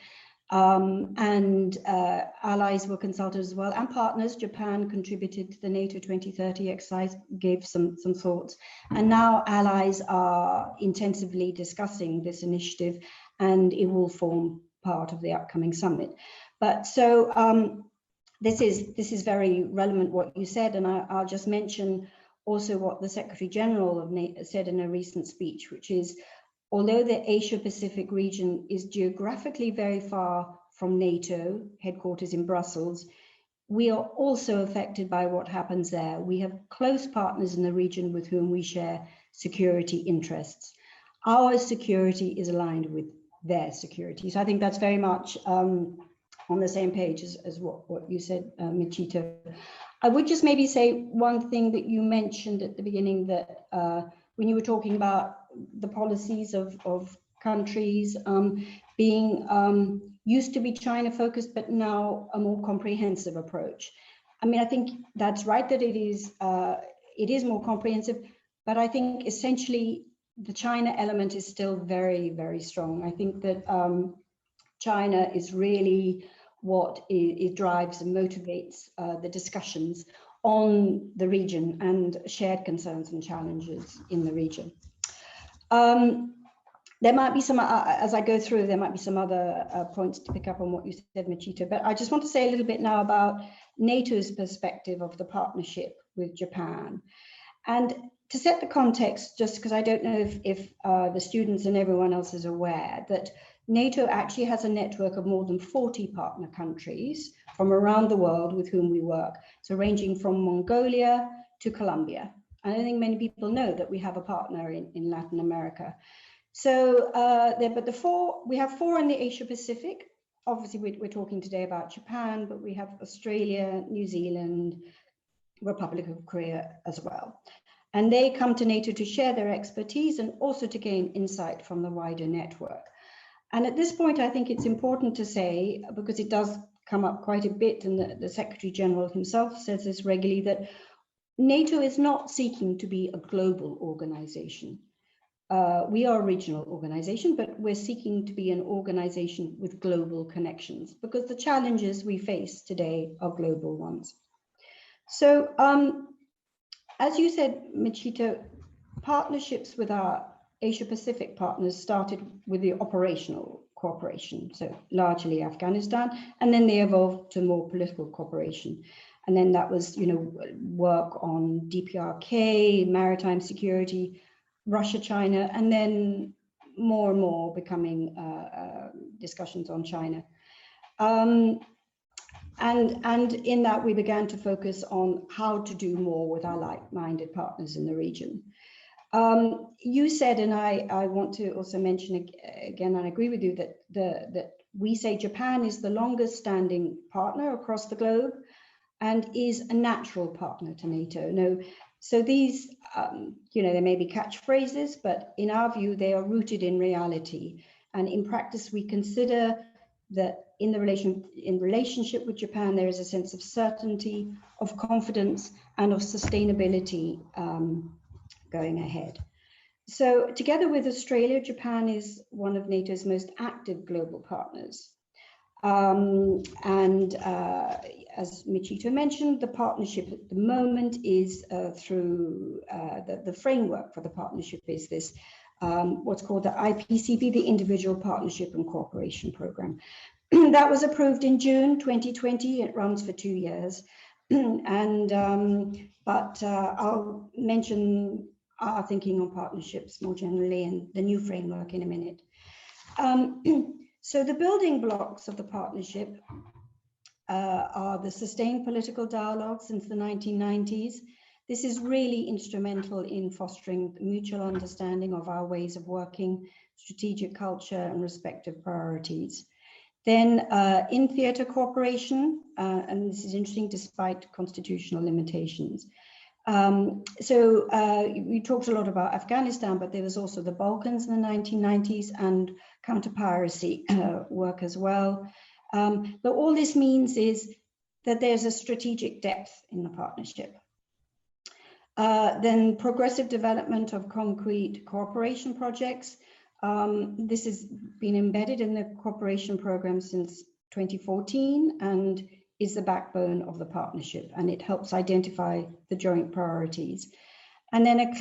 And allies were consulted as well, and partners. Japan contributed to the NATO 2030 exercise, gave some thoughts. And now allies are intensively discussing this initiative, and it will form part of the upcoming summit. But so this is very relevant what you said, and I'll just mention also what the Secretary General of NATO said in a recent speech, which is, although the Asia-Pacific region is geographically very far from NATO headquarters in Brussels, we are also affected by what happens there. We have close partners in the region with whom we share security interests. Our security is aligned with their security. So I think that's very much on the same page as what you said, Michito. I would just maybe say one thing that you mentioned at the beginning, that when you were talking about the policies of countries being used to be China focused, but now a more comprehensive approach. I mean, I think that's right that it is more comprehensive, but I think essentially the China element is still very, very strong. I think that China is really what it drives and motivates the discussions on the region and shared concerns and challenges in the region. There might be some, as I go through, there might be some other points to pick up on what you said, Michito, but I just want to say a little bit now about NATO's perspective of the partnership with Japan. And to set the context, just because I don't know if the students and everyone else is aware, that NATO actually has a network of more than 40 partner countries from around the world with whom we work. So ranging from Mongolia to Colombia. I don't think many people know that we have a partner in Latin America. So we have 4 in the Asia Pacific. Obviously, we're talking today about Japan, but we have Australia, New Zealand, Republic of Korea as well. And they come to NATO to share their expertise and also to gain insight from the wider network. And at this point, I think it's important to say, because it does come up quite a bit, and the Secretary General himself says this regularly, that NATO is not seeking to be a global organization. We are a regional organization, but we're seeking to be an organization with global connections, because the challenges we face today are global ones. So, as you said, Michito, partnerships with our Asia-Pacific partners started with the operational cooperation, so largely Afghanistan, and then they evolved to more political cooperation. And then that was, work on DPRK, maritime security, Russia, China, and then more and more becoming discussions on China. And in that, we began to focus on how to do more with our like-minded partners in the region. You said, and I want to also mention again, and I agree with you, that we say Japan is the longest standing partner across the globe and is a natural partner to NATO. No, so these, they may be catchphrases, but in our view, they are rooted in reality. And in practice, we consider that in relationship with Japan, there is a sense of certainty, of confidence, and of sustainability going ahead. So together with Australia, Japan is one of NATO's most active global partners. As Michito mentioned, the partnership at the moment is through the framework for the partnership is this, what's called the IPCP, the Individual Partnership and Cooperation Program. That was approved in June 2020. It runs for 2 years. But I'll mention our thinking on partnerships more generally and the new framework in a minute. So the building blocks of the partnership are the sustained political dialogue since the 1990s. This is really instrumental in fostering mutual understanding of our ways of working, strategic culture, and respective priorities. Then in theatre cooperation, and this is interesting despite constitutional limitations. We talked a lot about Afghanistan, but there was also the Balkans in the 1990s and counter-piracy work as well. But all this means is that there's a strategic depth in the partnership. Then progressive development of concrete cooperation projects. This has been embedded in the cooperation program since 2014 and is the backbone of the partnership, and it helps identify the joint priorities. And then a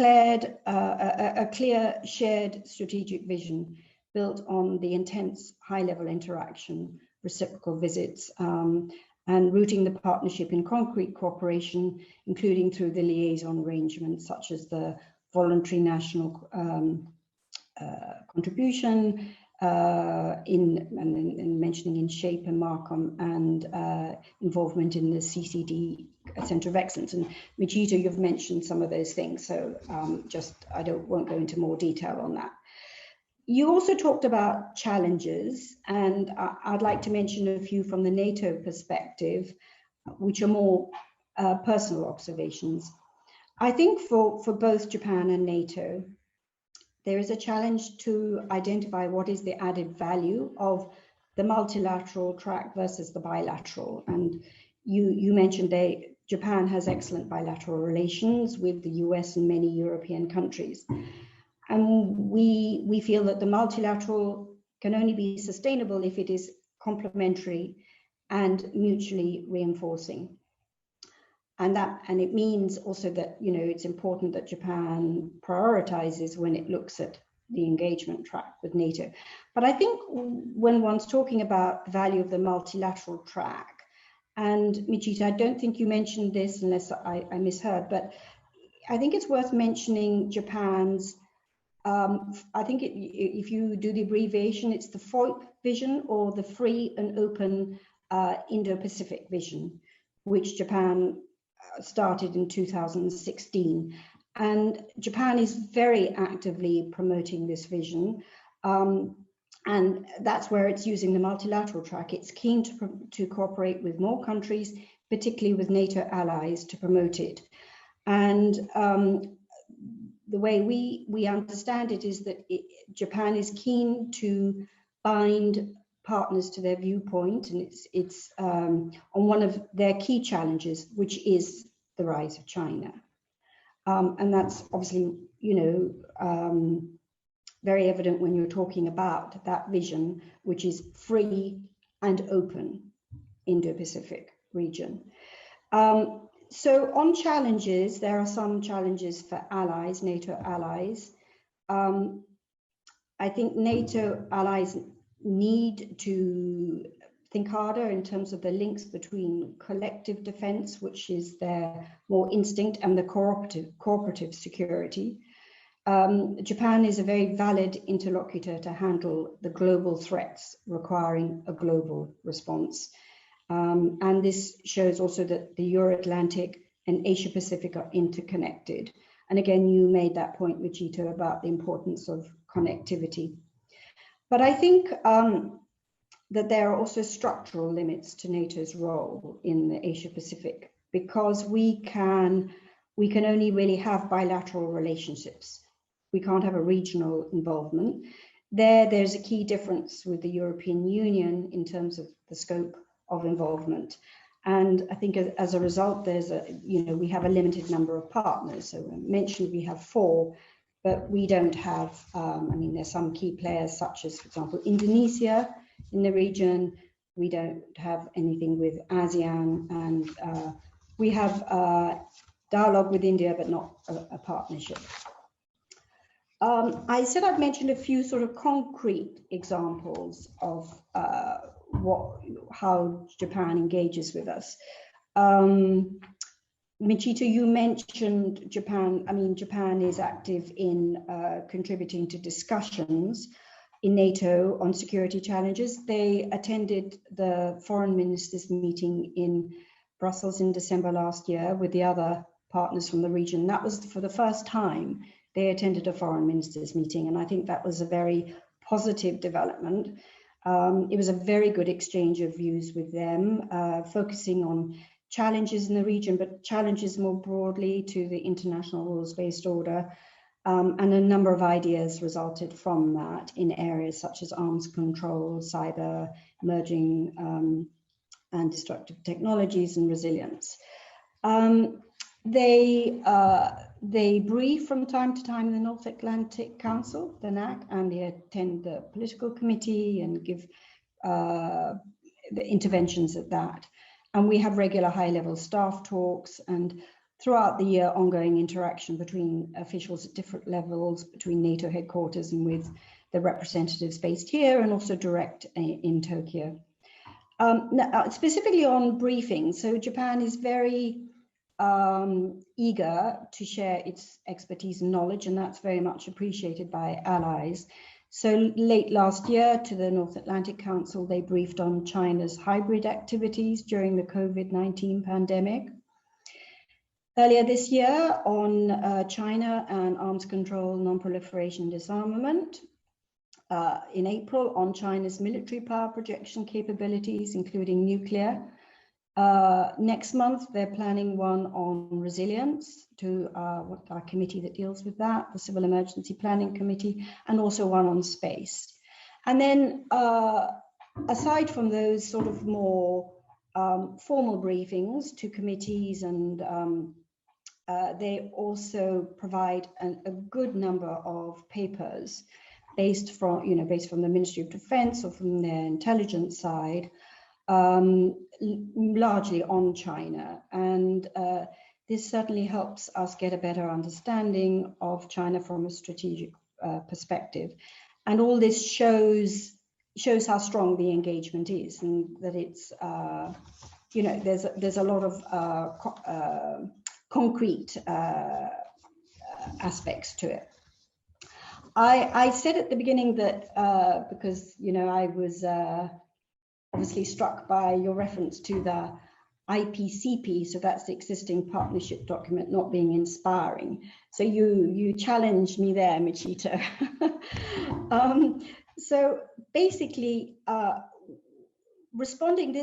clear shared strategic vision built on the intense high-level interaction, reciprocal visits, and rooting the partnership in concrete cooperation, including through the liaison arrangements such as the voluntary national contribution, in mentioning in SHAPE and Markham, and involvement in the CCD Centre of Excellence. And Michito, you've mentioned some of those things, so I won't go into more detail on that. You also talked about challenges, and I'd like to mention a few from the NATO perspective, which are more personal observations. I think for both Japan and NATO, there is a challenge to identify what is the added value of the multilateral track versus the bilateral. And you mentioned Japan has excellent bilateral relations with the US and many European countries. And we feel that the multilateral can only be sustainable if it is complementary and mutually reinforcing. And it means also that, it's important that Japan prioritizes when it looks at the engagement track with NATO. But I think when one's talking about the value of the multilateral track, and Michito, I don't think you mentioned this unless I misheard, but I think it's worth mentioning Japan's, I think if you do the abbreviation, it's the FOIP vision, or the Free and Open Indo-Pacific vision, which Japan started in 2016. And Japan is very actively promoting this vision. And that's where it's using the multilateral track. It's keen to cooperate with more countries, particularly with NATO allies, to promote it. And the way we understand it is that Japan is keen to bind partners to their viewpoint, and it's on one of their key challenges, which is the rise of China. And that's obviously, very evident when you're talking about that vision, which is free and open Indo-Pacific region. So on challenges, there are some challenges for allies, NATO allies. I think NATO allies need to think harder in terms of the links between collective defense, which is their more instinct, and the cooperative security. Japan is a very valid interlocutor to handle the global threats requiring a global response. And this shows also that the Euro-Atlantic and Asia-Pacific are interconnected. And again, you made that point, Michito, about the importance of connectivity. But I think that there are also structural limits to NATO's role in the Asia-Pacific, because we can only really have bilateral relationships. We can't have a regional involvement. There's a key difference with the European Union in terms of the scope of involvement. And I think as a result, we have a limited number of partners. So I mentioned we have 4, but we don't have, there's some key players such as, for example, Indonesia in the region. We don't have anything with ASEAN, and we have dialogue with India, but not a partnership. I said I'd mentioned a few sort of concrete examples of how Japan engages with us. Michito, you mentioned Japan. I mean, Japan is active in contributing to discussions in NATO on security challenges. They attended the foreign ministers meeting in Brussels in December last year with the other partners from the region. That was for the first time they attended a foreign ministers meeting, and I think that was a very positive development. It was a very good exchange of views with them, focusing on challenges in the region, but challenges more broadly to the international rules-based order. And a number of ideas resulted from that in areas such as arms control, cyber, emerging and destructive technologies, and resilience. They brief from time to time the North Atlantic Council, the NAC, and they attend the political committee and give the interventions at that. And we have regular high-level staff talks, and throughout the year, ongoing interaction between officials at different levels, between NATO headquarters and with the representatives based here, and also direct in Tokyo. Now, specifically on briefings, so Japan is very eager to share its expertise and knowledge, and that's very much appreciated by allies. So late last year to the North Atlantic Council, they briefed on China's hybrid activities during the COVID-19 pandemic. Earlier this year on China and arms control, non-proliferation and disarmament. In April on China's military power projection capabilities, including nuclear. Next month, they're planning one on resilience to our committee that deals with that, the Civil Emergency Planning Committee, and also one on space. And then aside from those sort of more formal briefings to committees, and they also provide a good number of papers based from the Ministry of Defense or from their intelligence side, largely on China. And this certainly helps us get a better understanding of China from a strategic perspective. And all this shows how strong the engagement is, and that it's, there's a lot of concrete aspects to it. I said at the beginning that because I was obviously struck by your reference to the IPCP, so that's the existing partnership document, not being inspiring. So you challenged me there, Michito. So basically,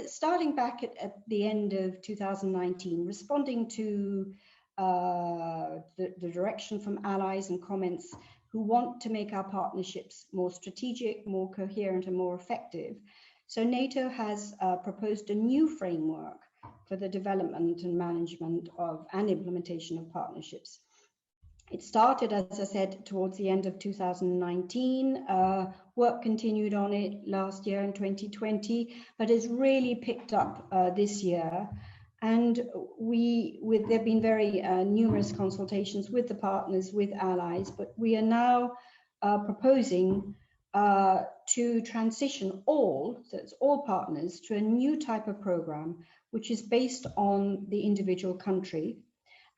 starting back at the end of 2019, responding to the direction from allies and comments who want to make our partnerships more strategic, more coherent, and more effective. So NATO has proposed a new framework for the development and management of and implementation of partnerships. It started, as I said, towards the end of 2019. Work continued on it last year in 2020, but has really picked up this year. And there have been very numerous consultations with the partners, with allies, but we are now proposing to transition all partners to a new type of program, which is based on the individual country.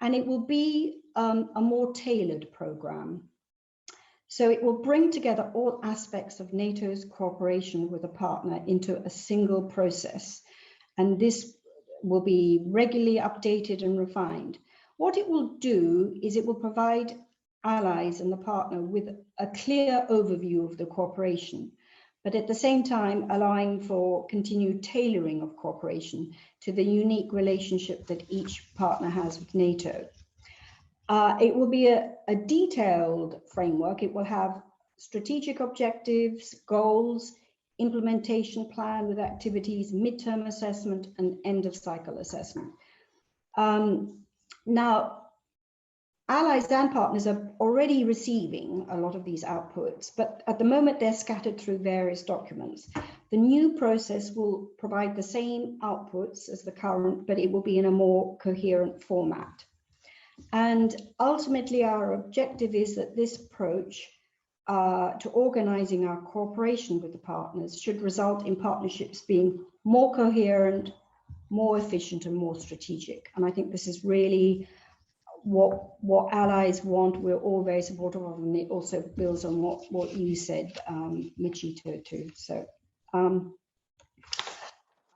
And it will be a more tailored program. So it will bring together all aspects of NATO's cooperation with a partner into a single process. And this will be regularly updated and refined. What it will do is it will provide allies and the partner with a clear overview of the cooperation, but at the same time allowing for continued tailoring of cooperation to the unique relationship that each partner has with NATO. It will be a detailed framework. It will have strategic objectives, goals, implementation plan with activities, midterm assessment, and end of cycle assessment. Now, allies and partners are already receiving a lot of these outputs, but at the moment they're scattered through various documents. The new process will provide the same outputs as the current, but it will be in a more coherent format. And ultimately, our objective is that this approach to organizing our cooperation with the partners should result in partnerships being more coherent, more efficient and more strategic. And I think this is really what allies want. We're all very supportive of, and it also builds on what you said, Michito, too. So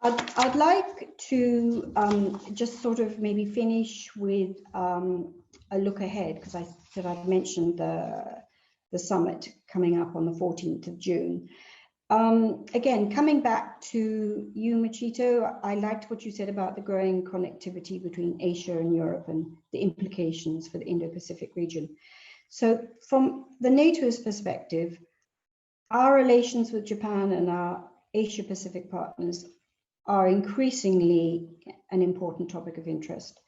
I'd like to just sort of maybe finish with a look ahead, because I said I'd mentioned the summit coming up on the 14th of June. Again, coming back to you, Michito, I liked what you said about the growing connectivity between Asia and Europe and the implications for the Indo-Pacific region. So from the NATO's perspective, our relations with Japan and our Asia-Pacific partners are increasingly an important topic of interest.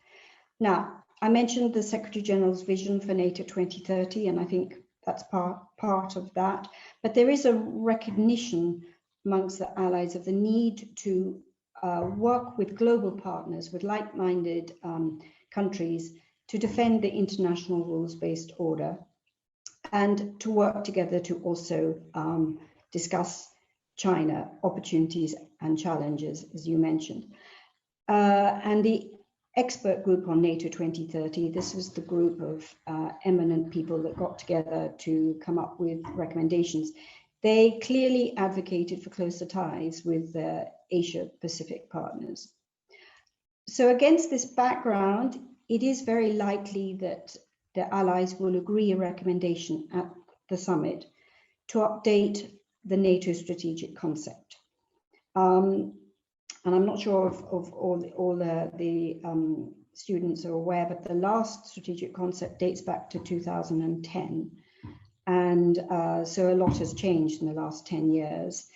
Now, I mentioned the Secretary General's vision for NATO 2030, and I think that's part of that. But there is a recognition amongst the allies of the need to work with global partners, with like-minded countries, to defend the international rules-based order, and to work together to also discuss China opportunities and challenges, as you mentioned. And the expert group on NATO 2030, this was the group of eminent people that got together to come up with recommendations. They clearly advocated for closer ties with Asia-Pacific partners. So against this background, it is very likely that the allies will agree a recommendation at the summit to update the NATO strategic concept. And I'm not sure if all the students are aware, but the last strategic concept dates back to 2010. And so a lot has changed in the last 10 years.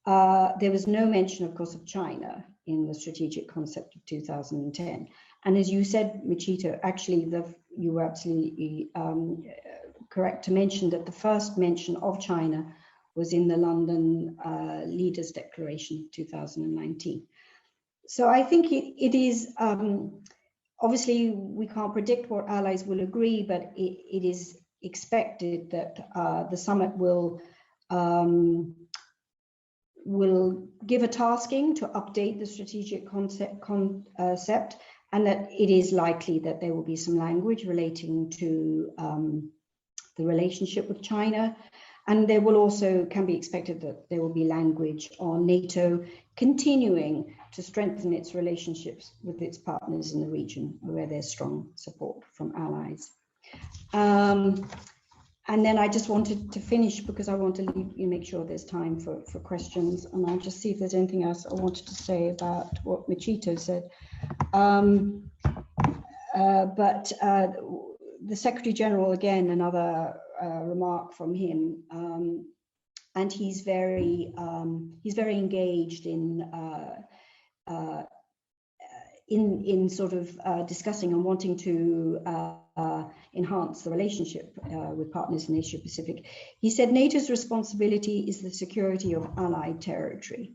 There was no mention, of course, of China in the strategic concept of 2010. And as you said, Michito, actually, you were absolutely correct to mention that the first mention of China was in the London Leaders' Declaration of 2019. So I think it is, obviously we can't predict what allies will agree, but it is expected that the summit will give a tasking to update the strategic concept, and that it is likely that there will be some language relating to the relationship with China. And there will also, can be expected that there will be language on NATO continuing to strengthen its relationships with its partners in the region, where there's strong support from allies. And then I just wanted to finish, because I want to leave you, make sure there's time for questions. And I'll just see if there's anything else I wanted to say about what Michito said. The Secretary General, again, another remark from him, and he's very engaged in sort of discussing and wanting to enhance the relationship with partners in Asia Pacific. He said, NATO's responsibility is the security of allied territory,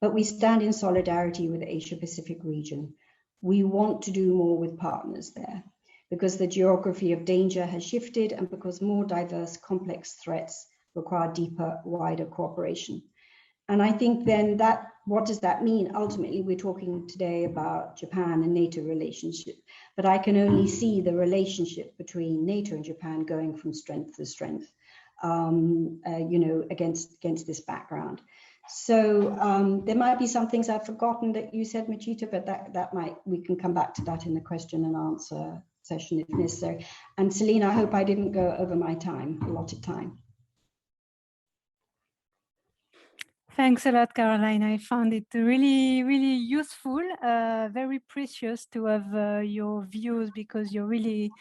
but we stand in solidarity with the Asia Pacific region. We want to do more with partners there, because the geography of danger has shifted and because more diverse, complex threats require deeper, wider cooperation. And I think then that, what does that mean? Ultimately, we're talking today about Japan and NATO relationship, but I can only see the relationship between NATO and Japan going from strength to strength, against this background. So there might be some things I've forgotten that you said, Michito, but we can come back to that in the question and answer session if necessary. And Céline, I hope I didn't go over my allotted time. Thanks a lot, Caroline. I found it really, really useful, very precious to have your views, because you really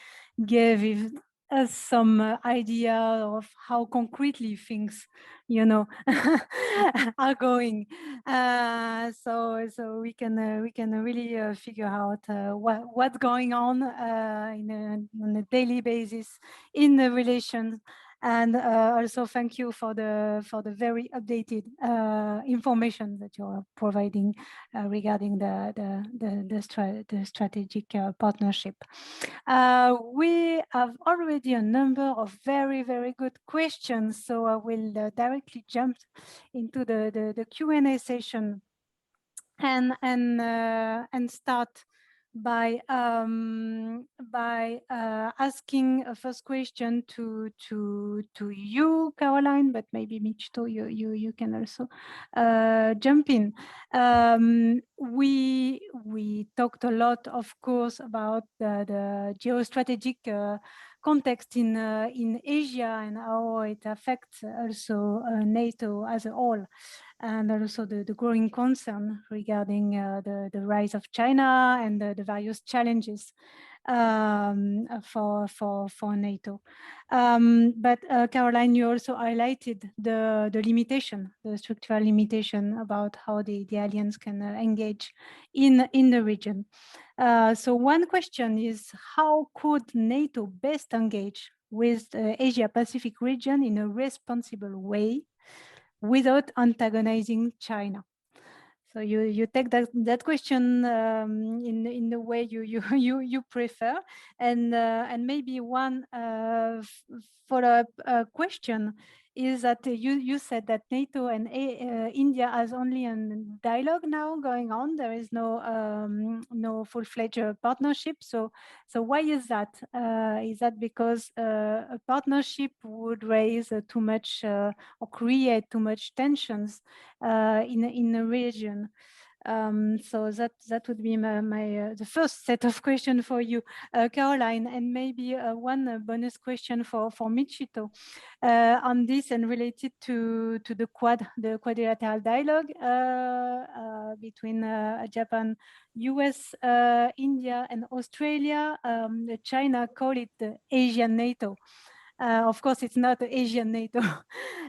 gave us some idea of how concretely things, are going. So we can really figure out what's going on on a daily basis in the relations. And also thank you for the very updated information that you are providing regarding the strategic partnership. We have already a number of very, very good questions, so I will directly jump into the Q&A session. and start by asking a first question to you, Caroline, but maybe Michito, you can also jump in. We talked a lot, of course, about the geostrategic context in Asia and how it affects also NATO as a whole, and also the growing concern regarding the rise of China and the various challenges for NATO. But Caroline, you also highlighted the limitation, the structural limitation about how the alliance can engage in the region. So one question is, how could NATO best engage with the Asia-Pacific region in a responsible way without antagonizing China? So you take that question in the way you prefer, and maybe one follow-up question is that you said that NATO and India has only a dialogue now going on. There is no full-fledged partnership. So why is that? Is that because a partnership would raise too much or create too much tensions in the region? So that would be the first set of questions for you, Caroline, and maybe one bonus question for Michito on this and related to the quadrilateral dialogue between Japan, US, India, and Australia. China call it the Asian NATO. Of course, it's not the Asian NATO.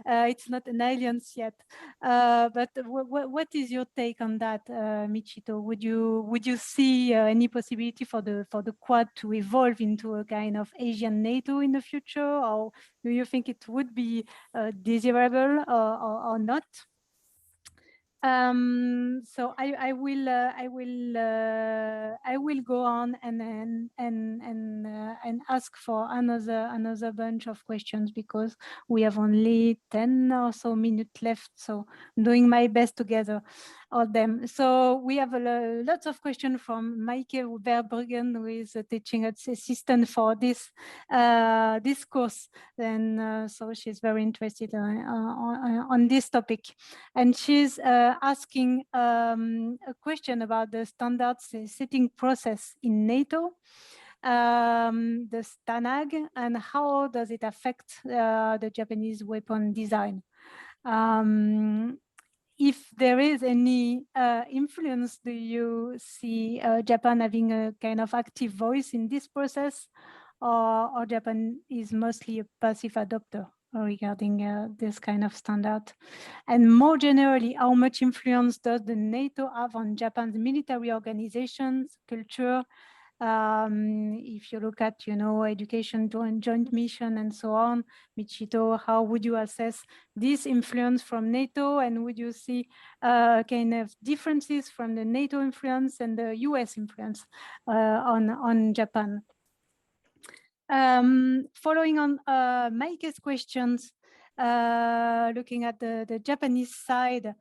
It's not an alliance yet. But what is your take on that, Michito? Would you see any possibility for the Quad to evolve into a kind of Asian NATO in the future, or do you think it would be desirable or not? So I will go on and ask for another bunch of questions, because we have only 10 or so minutes left. So I'm doing my best to gather all them. So we have lots of questions from Maike Verbruggen, who is a teaching assistant for this course, and so she's very interested on this topic, and she's asking a question about the standards setting process in NATO, the STANAG, and how does it affect the Japanese weapon design. If there is any influence, do you see Japan having a kind of active voice in this process, or Japan is mostly a passive adopter regarding this kind of standard? And more generally, how much influence does the NATO have on Japan's military organizations, culture? If you look at, education, joint mission, and so on, Michito, how would you assess this influence from NATO? And would you see kind of differences from the NATO influence and the US influence on Japan? Following on Maike's questions, looking at the Japanese side,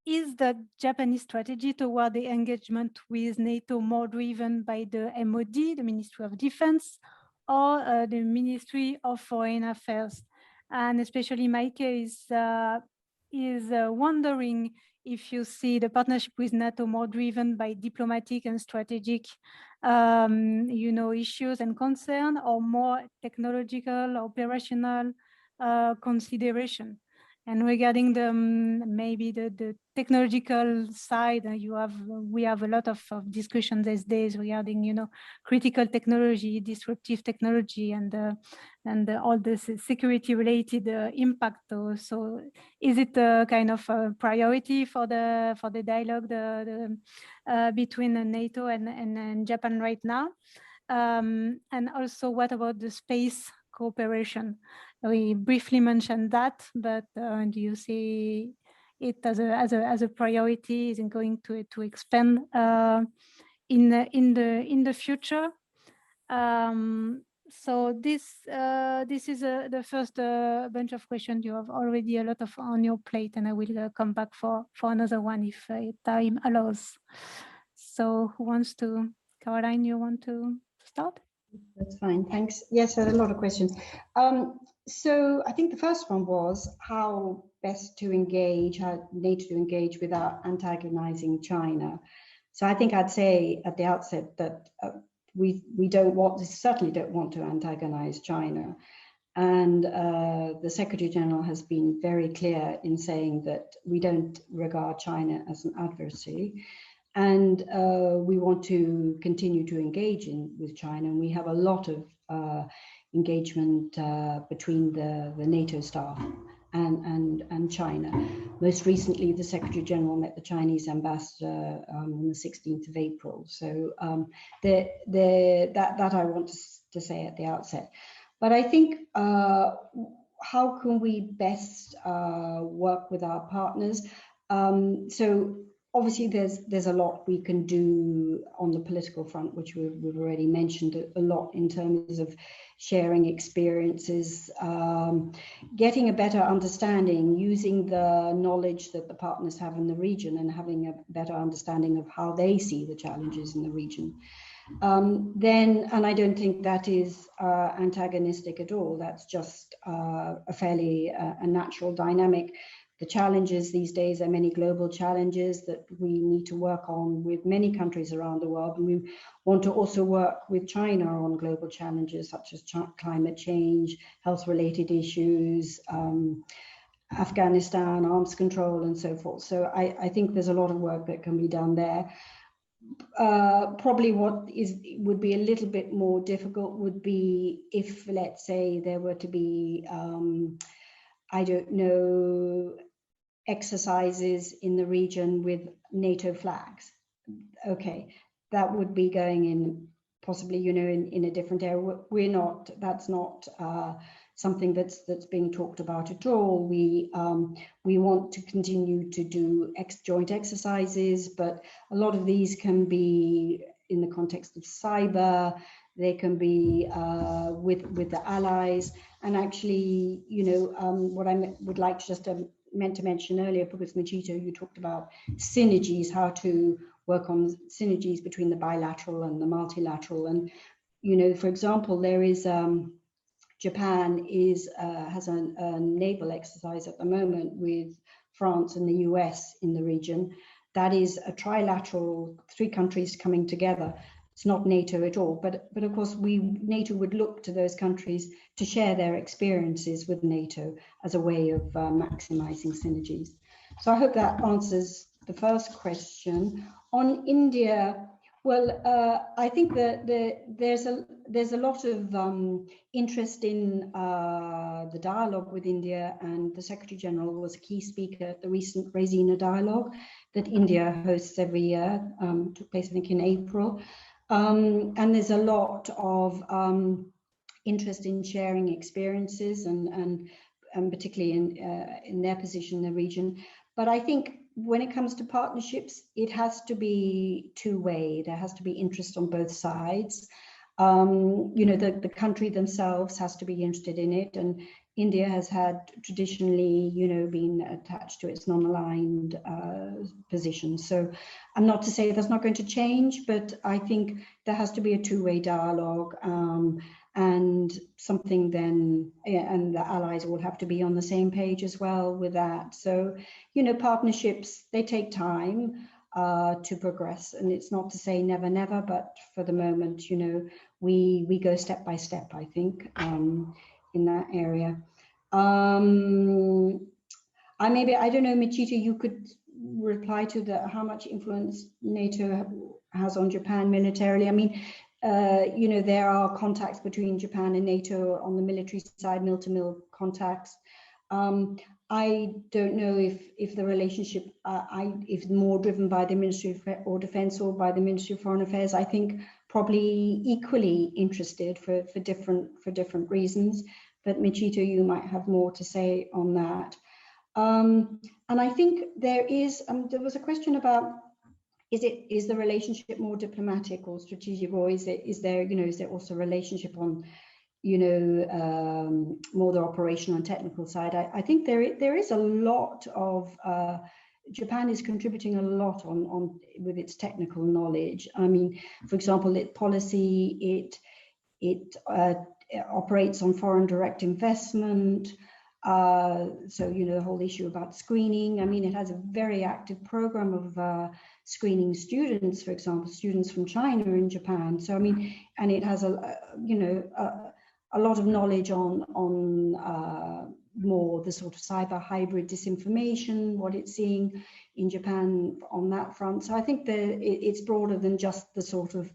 is the Japanese strategy toward the engagement with NATO more driven by the MOD, the Ministry of Defense, or the Ministry of Foreign Affairs? And especially Maike is wondering if you see the partnership with NATO more driven by diplomatic and strategic issues and concern, or more technological, operational consideration. And regarding the maybe the technological side, we have a lot of discussion these days regarding critical technology, disruptive technology, and all this security related impact. So is it a kind of a priority for the dialogue between NATO and Japan right now? And also, what about the space cooperation? We briefly mentioned that, but do you see it as a priority? Is it going to expand in the future? So this is the first bunch of questions. You have already a lot of on your plate, and I will come back for another one if time allows. So who wants to? Caroline, you want to start? That's fine, thanks. Yes, there are a lot of questions. So I think the first one was how best to engage, how NATO to engage without antagonizing China. So I think I'd say at the outset that we certainly don't want to antagonize China. And the Secretary General has been very clear in saying that we don't regard China as an adversary. And we want to continue to engage with China. And we have a lot of engagement between the NATO staff and China. Most recently, the Secretary General met the Chinese ambassador on the 16th of April. So that I want to say at the outset. But I think how can we best work with our partners? So obviously, there's a lot we can do on the political front, which we've already mentioned a lot in terms of sharing experiences, getting a better understanding, using the knowledge that the partners have in the region and having a better understanding of how they see the challenges in the region. And I don't think that is antagonistic at all. That's just a fairly a natural dynamic. The challenges these days are many global challenges that we need to work on with many countries around the world. And we want to also work with China on global challenges such as climate change, health-related issues, Afghanistan, arms control, and so forth. So I think there's a lot of work that can be done there. Probably what would be a little bit more difficult would be if, let's say, there were to be, I don't know, exercises in the region with NATO flags. Okay, that would be going in possibly, you know, in a different area. That's not something that's being talked about at all. We want to continue to do joint exercises, but a lot of these can be in the context of cyber. They can be with the allies. And actually, you know, what I would like to just meant to mention earlier, because Michito, you talked about synergies, how to work on synergies between the bilateral and the multilateral. And, you know, for example, there is Japan has a naval exercise at the moment with France and the US in the region. That is a trilateral, 3 countries coming together. It's not NATO at all, but of course NATO would look to those countries to share their experiences with NATO as a way of maximizing synergies. So I hope that answers the first question. On India, well, I think that there's a lot of interest in the dialogue with India, and the Secretary General was a key speaker at the recent Raisina dialogue that India hosts every year. Took place, I think, in April. And there's a lot of interest in sharing experiences and particularly in their position in the region. But I think when it comes to partnerships, it has to be two-way. There has to be interest on both sides. You know, the country themselves has to be interested in it, and India has had traditionally, you know, been attached to its non-aligned position. So I'm not to say that's not going to change, but I think there has to be a two-way dialogue, and something then, and the allies will have to be on the same page as well with that. So, you know, partnerships, they take time to progress, and it's not to say never, never, but for the moment, you know, we go step by step, I think, in that area. I don't know, Michito, you could reply to how much influence NATO has on Japan militarily. I mean, you know, there are contacts between Japan and NATO on the military side, mill-to-mill contacts. I don't know if the relationship, if more driven by the Ministry of Defense or by the Ministry of Foreign Affairs. I think probably equally interested for different reasons. But Michito, you might have more to say on that. And I think there was a question about, is the relationship more diplomatic or strategic, or is there also a relationship on more the operational and technical side. I think there is a lot of Japan is contributing a lot on with its technical knowledge. I mean, for example, its policy, it operates on foreign direct investment. So, the whole issue about screening. I mean, it has a very active program of screening students, for example, students from China in Japan. So, I mean, and it has a lot of knowledge on more the sort of cyber hybrid disinformation, what it's seeing in Japan on that front. So I think it's broader than just the sort of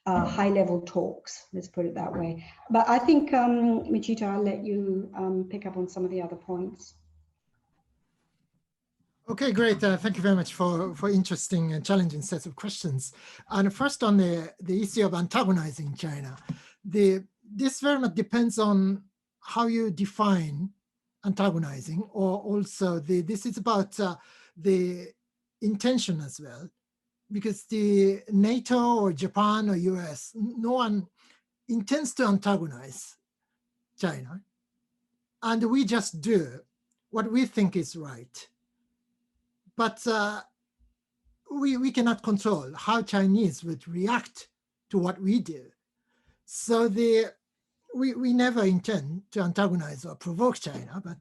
high-level talks, let's put it that way. But I think, Michito, I'll let you pick up on some of the other points. Okay, great. Thank you very much for interesting and challenging sets of questions. And first on the issue of antagonizing China, this very much depends on how you define antagonizing, or also this is about the intention as well, because the NATO or Japan or US, no one intends to antagonize China, and we just do what we think is right. But we cannot control how Chinese would react to what we do. So we never intend to antagonize or provoke China, but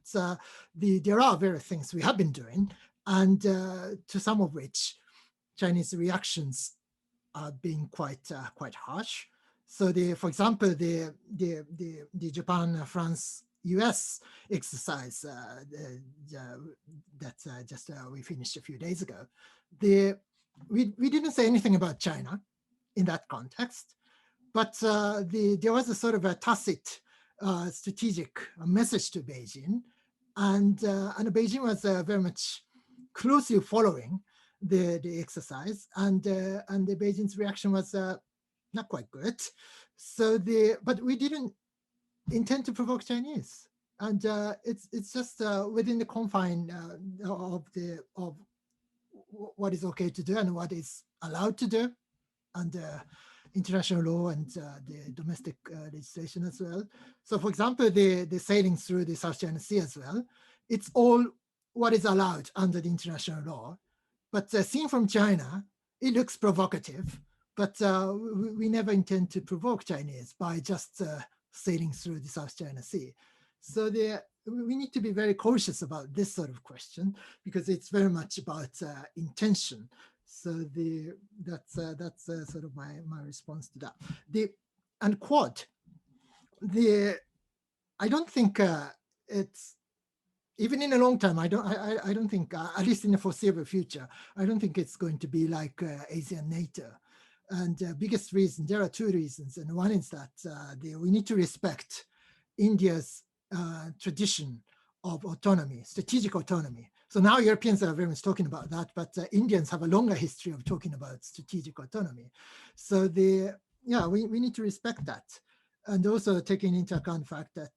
there are various things we have been doing, and to some of which Chinese reactions are being quite harsh. So for example, the Japan, France, US exercise that just we finished a few days ago, we didn't say anything about China in that context, but there was a sort of a tacit strategic message to Beijing, and Beijing was very much closely following the exercise, and the Beijing's reaction was not quite good. So but we didn't intend to provoke Chinese, and it's just within the confine of what is okay to do and what is allowed to do under international law and the domestic legislation as well. So, for example, the sailing through the South China Sea as well, it's all what is allowed under the international law. But seen from China, it looks provocative, but we never intend to provoke Chinese by just sailing through the South China Sea. So we need to be very cautious about this sort of question, because it's very much about intention. So that's sort of my response to that. And Quad, I don't think it's, even in a long time, I don't think, at least in the foreseeable future, I don't think it's going to be like ASEAN NATO. And the biggest reason, there are two reasons. And one is that we need to respect India's tradition of autonomy, strategic autonomy. So now Europeans are very much talking about that, but Indians have a longer history of talking about strategic autonomy. So we need to respect that. And also taking into account the fact that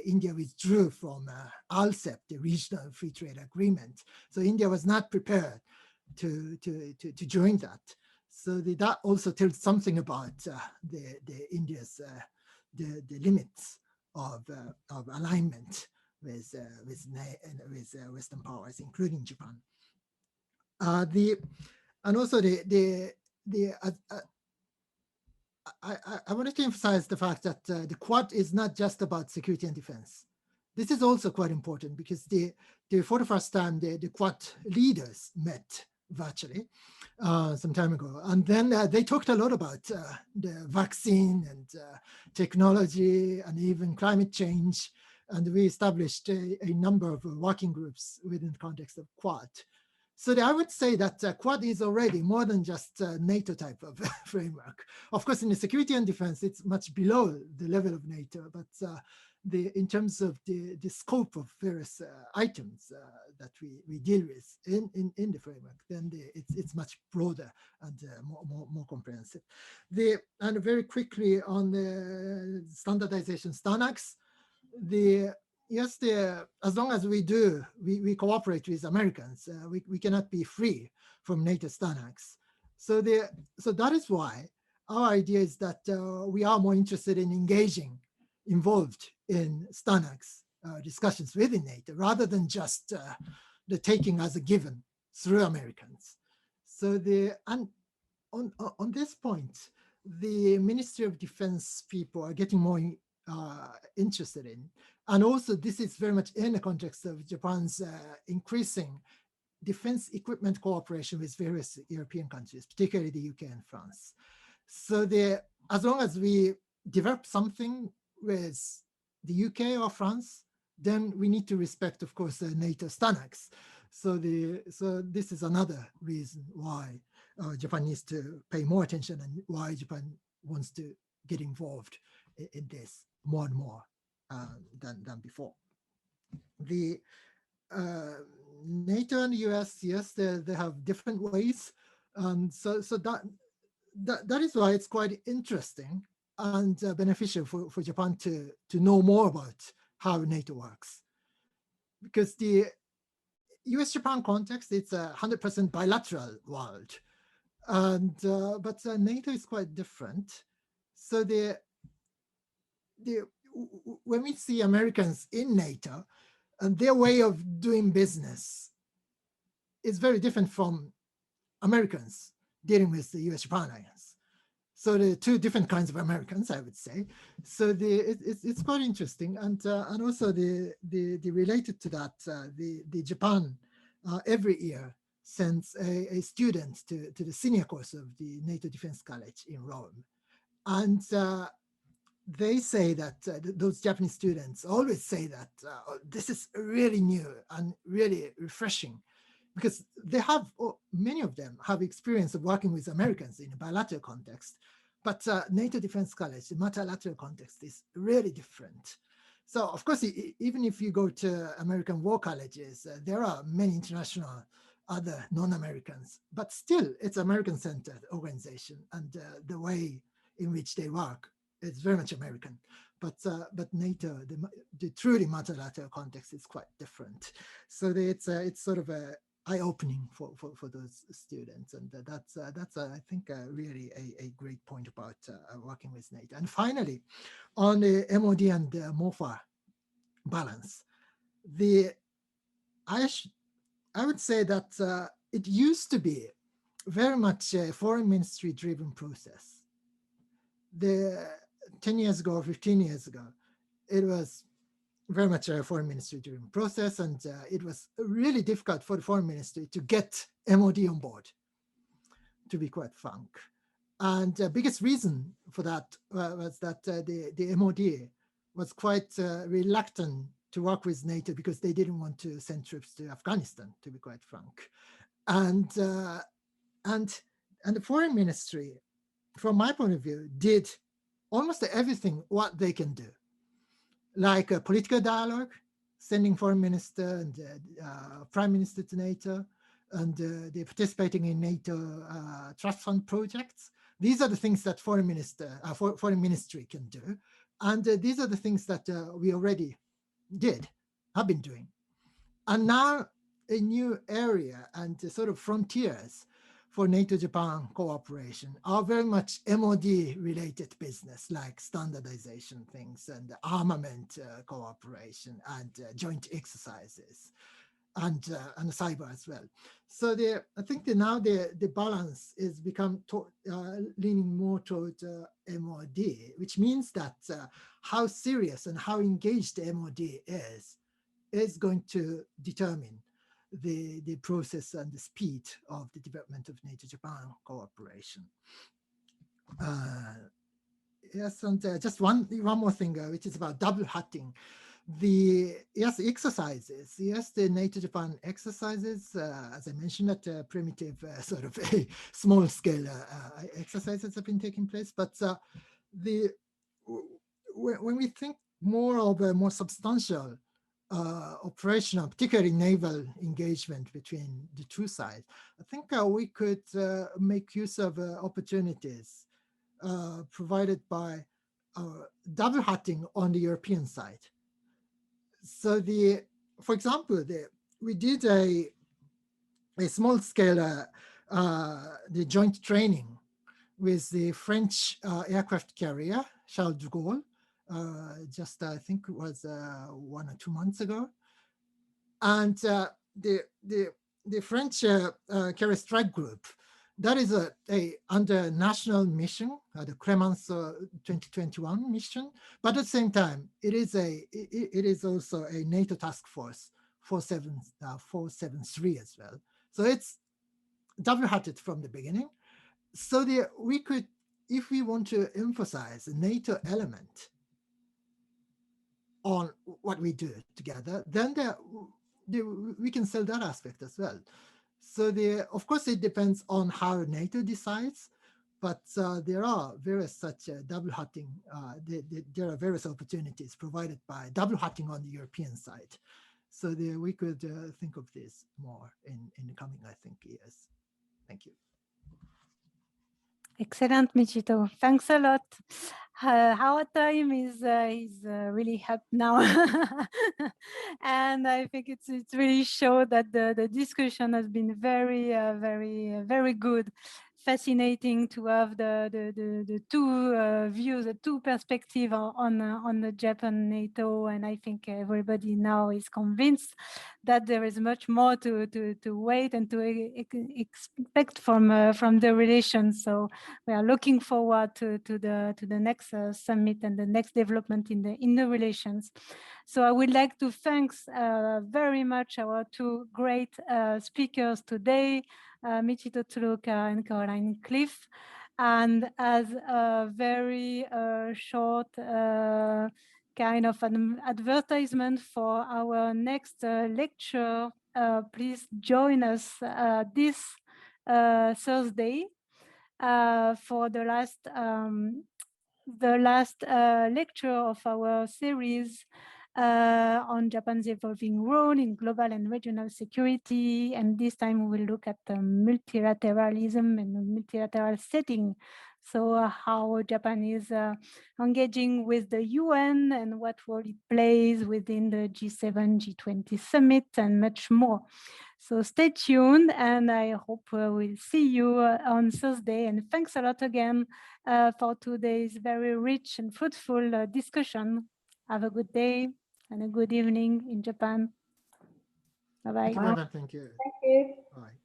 India withdrew from RCEP, the Regional Free Trade Agreement. So India was not prepared to join that. So that also tells something about India's the limits of alignment with Western powers, including Japan. And also I wanted to emphasize the fact that the Quad is not just about security and defense. This is also quite important, because for the first time, the Quad leaders met virtually some time ago. And then they talked a lot about the vaccine and technology and even climate change. And we established a number of working groups within the context of Quad. So I would say that Quad is already more than just a NATO type of framework. Of course, in the security and defense, it's much below the level of NATO, but in terms of the scope of various items that we deal with in the framework, then it's much broader and more comprehensive. And very quickly on the standardization STANACs, yes, as long as we cooperate with Americans, we cannot be free from NATO STANACs. So that is why our idea is that we are more interested in engaging involved in STANAG's discussions within NATO, rather than just the taking as a given through Americans. So on this point, the Ministry of Defense people are getting more interested in. And also this is very much in the context of Japan's increasing defense equipment cooperation with various European countries, particularly the UK and France. So as long as we develop something with the UK or France, then we need to respect, of course, NATO STANAGs. So this is another reason why Japan needs to pay more attention, and why Japan wants to get involved in this more and more than before. The NATO and the US, yes, they have different ways. So that is why it's quite interesting and beneficial for Japan to know more about how NATO works. Because the US-Japan context, it's a 100% bilateral world. And but NATO is quite different. So when we see Americans in NATO, and their way of doing business is very different from Americans dealing with the US-Japan alliance. So the two different kinds of Americans, I would say. So it's quite interesting, and also the related to that, the Japan every year sends a student to the senior course of the NATO Defense College in Rome, and they say that those Japanese students always say that this is really new and really refreshing, because they have, many of them have experience of working with Americans in a bilateral context, but NATO Defense College, the multilateral context is really different. So of course, even if you go to American war colleges, there are many international other non-Americans, but still it's American-centered organization, and the way in which they work, it's very much American, but NATO, the truly multilateral context is quite different. So it's sort of a eye-opening for those students, and that's I think really a great point about working with NATO. And finally, on the MOD and the MOFA balance, I would say that it used to be very much a foreign ministry driven process. 10 years ago, 15 years ago, it was very much a foreign ministry driven process, and it was really difficult for the foreign ministry to get MOD on board, to be quite frank. And the biggest reason for that was that the MOD was quite reluctant to work with NATO, because they didn't want to send troops to Afghanistan, to be quite frank. And the foreign ministry, from my point of view, did almost everything what they can do, like a political dialogue, sending foreign minister and prime minister to NATO, and they're participating in NATO trust fund projects. These are the things that foreign ministry can do, and these are the things that we already have been doing. And now a new area and sort of frontiers for NATO-Japan cooperation are very much MOD-related business, like standardization things and armament cooperation and joint exercises, and cyber as well. So I think now the balance is become leaning more toward MOD, which means that how serious and how engaged the MOD is going to determine the process and the speed of the development of NATO-Japan cooperation. Yes, and just one more thing, which is about double hatting. Exercises. Yes, the NATO-Japan exercises, as I mentioned, that primitive sort of a small-scale exercises have been taking place. But when we think more of a more substantial operational, particularly naval engagement between the two sides, I think we could make use of opportunities provided by double hatting on the European side. So for example, we did a small scale the joint training with the French aircraft carrier Charles de Gaulle just I think it was 1 or 2 months ago. And the French carrier strike group, that is under national mission, the Clémence 2021 mission. But at the same time, it is also a NATO task force 473 as well. So it's double-hatted from the beginning. So we could, if we want to emphasize a NATO element on what we do together, then we can sell that aspect as well. So of course, it depends on how NATO decides, but there are various such double-hatting. There are various opportunities provided by double-hatting on the European side. So we could think of this more in the coming, I think, years. Thank you. Excellent, Michito. Thanks a lot. Our time is really up now, and I think it's really shown that the discussion has been very good. Fascinating to have the two views, the two perspectives on the Japan NATO, and I think everybody now is convinced that there is much more to wait and to expect from the relations. So we are looking forward to the next summit and the next development in the relations. So I would like to thank very much our two great speakers today, Michito Tsuruoka and Caroline Cliff. And as a very short kind of an advertisement for our next lecture, please join us this Thursday for the last lecture of our series on Japan's evolving role in global and regional security. And this time we will look at multilateralism and the multilateral setting. So how Japan is engaging with the UN and what role it plays within the G7, G20 summit and much more. So stay tuned, and I hope we'll see you on Thursday. And thanks a lot again for today's very rich and fruitful discussion. Have a good day and a good evening in Japan. Bye-bye. Thank you. Thank you. Bye.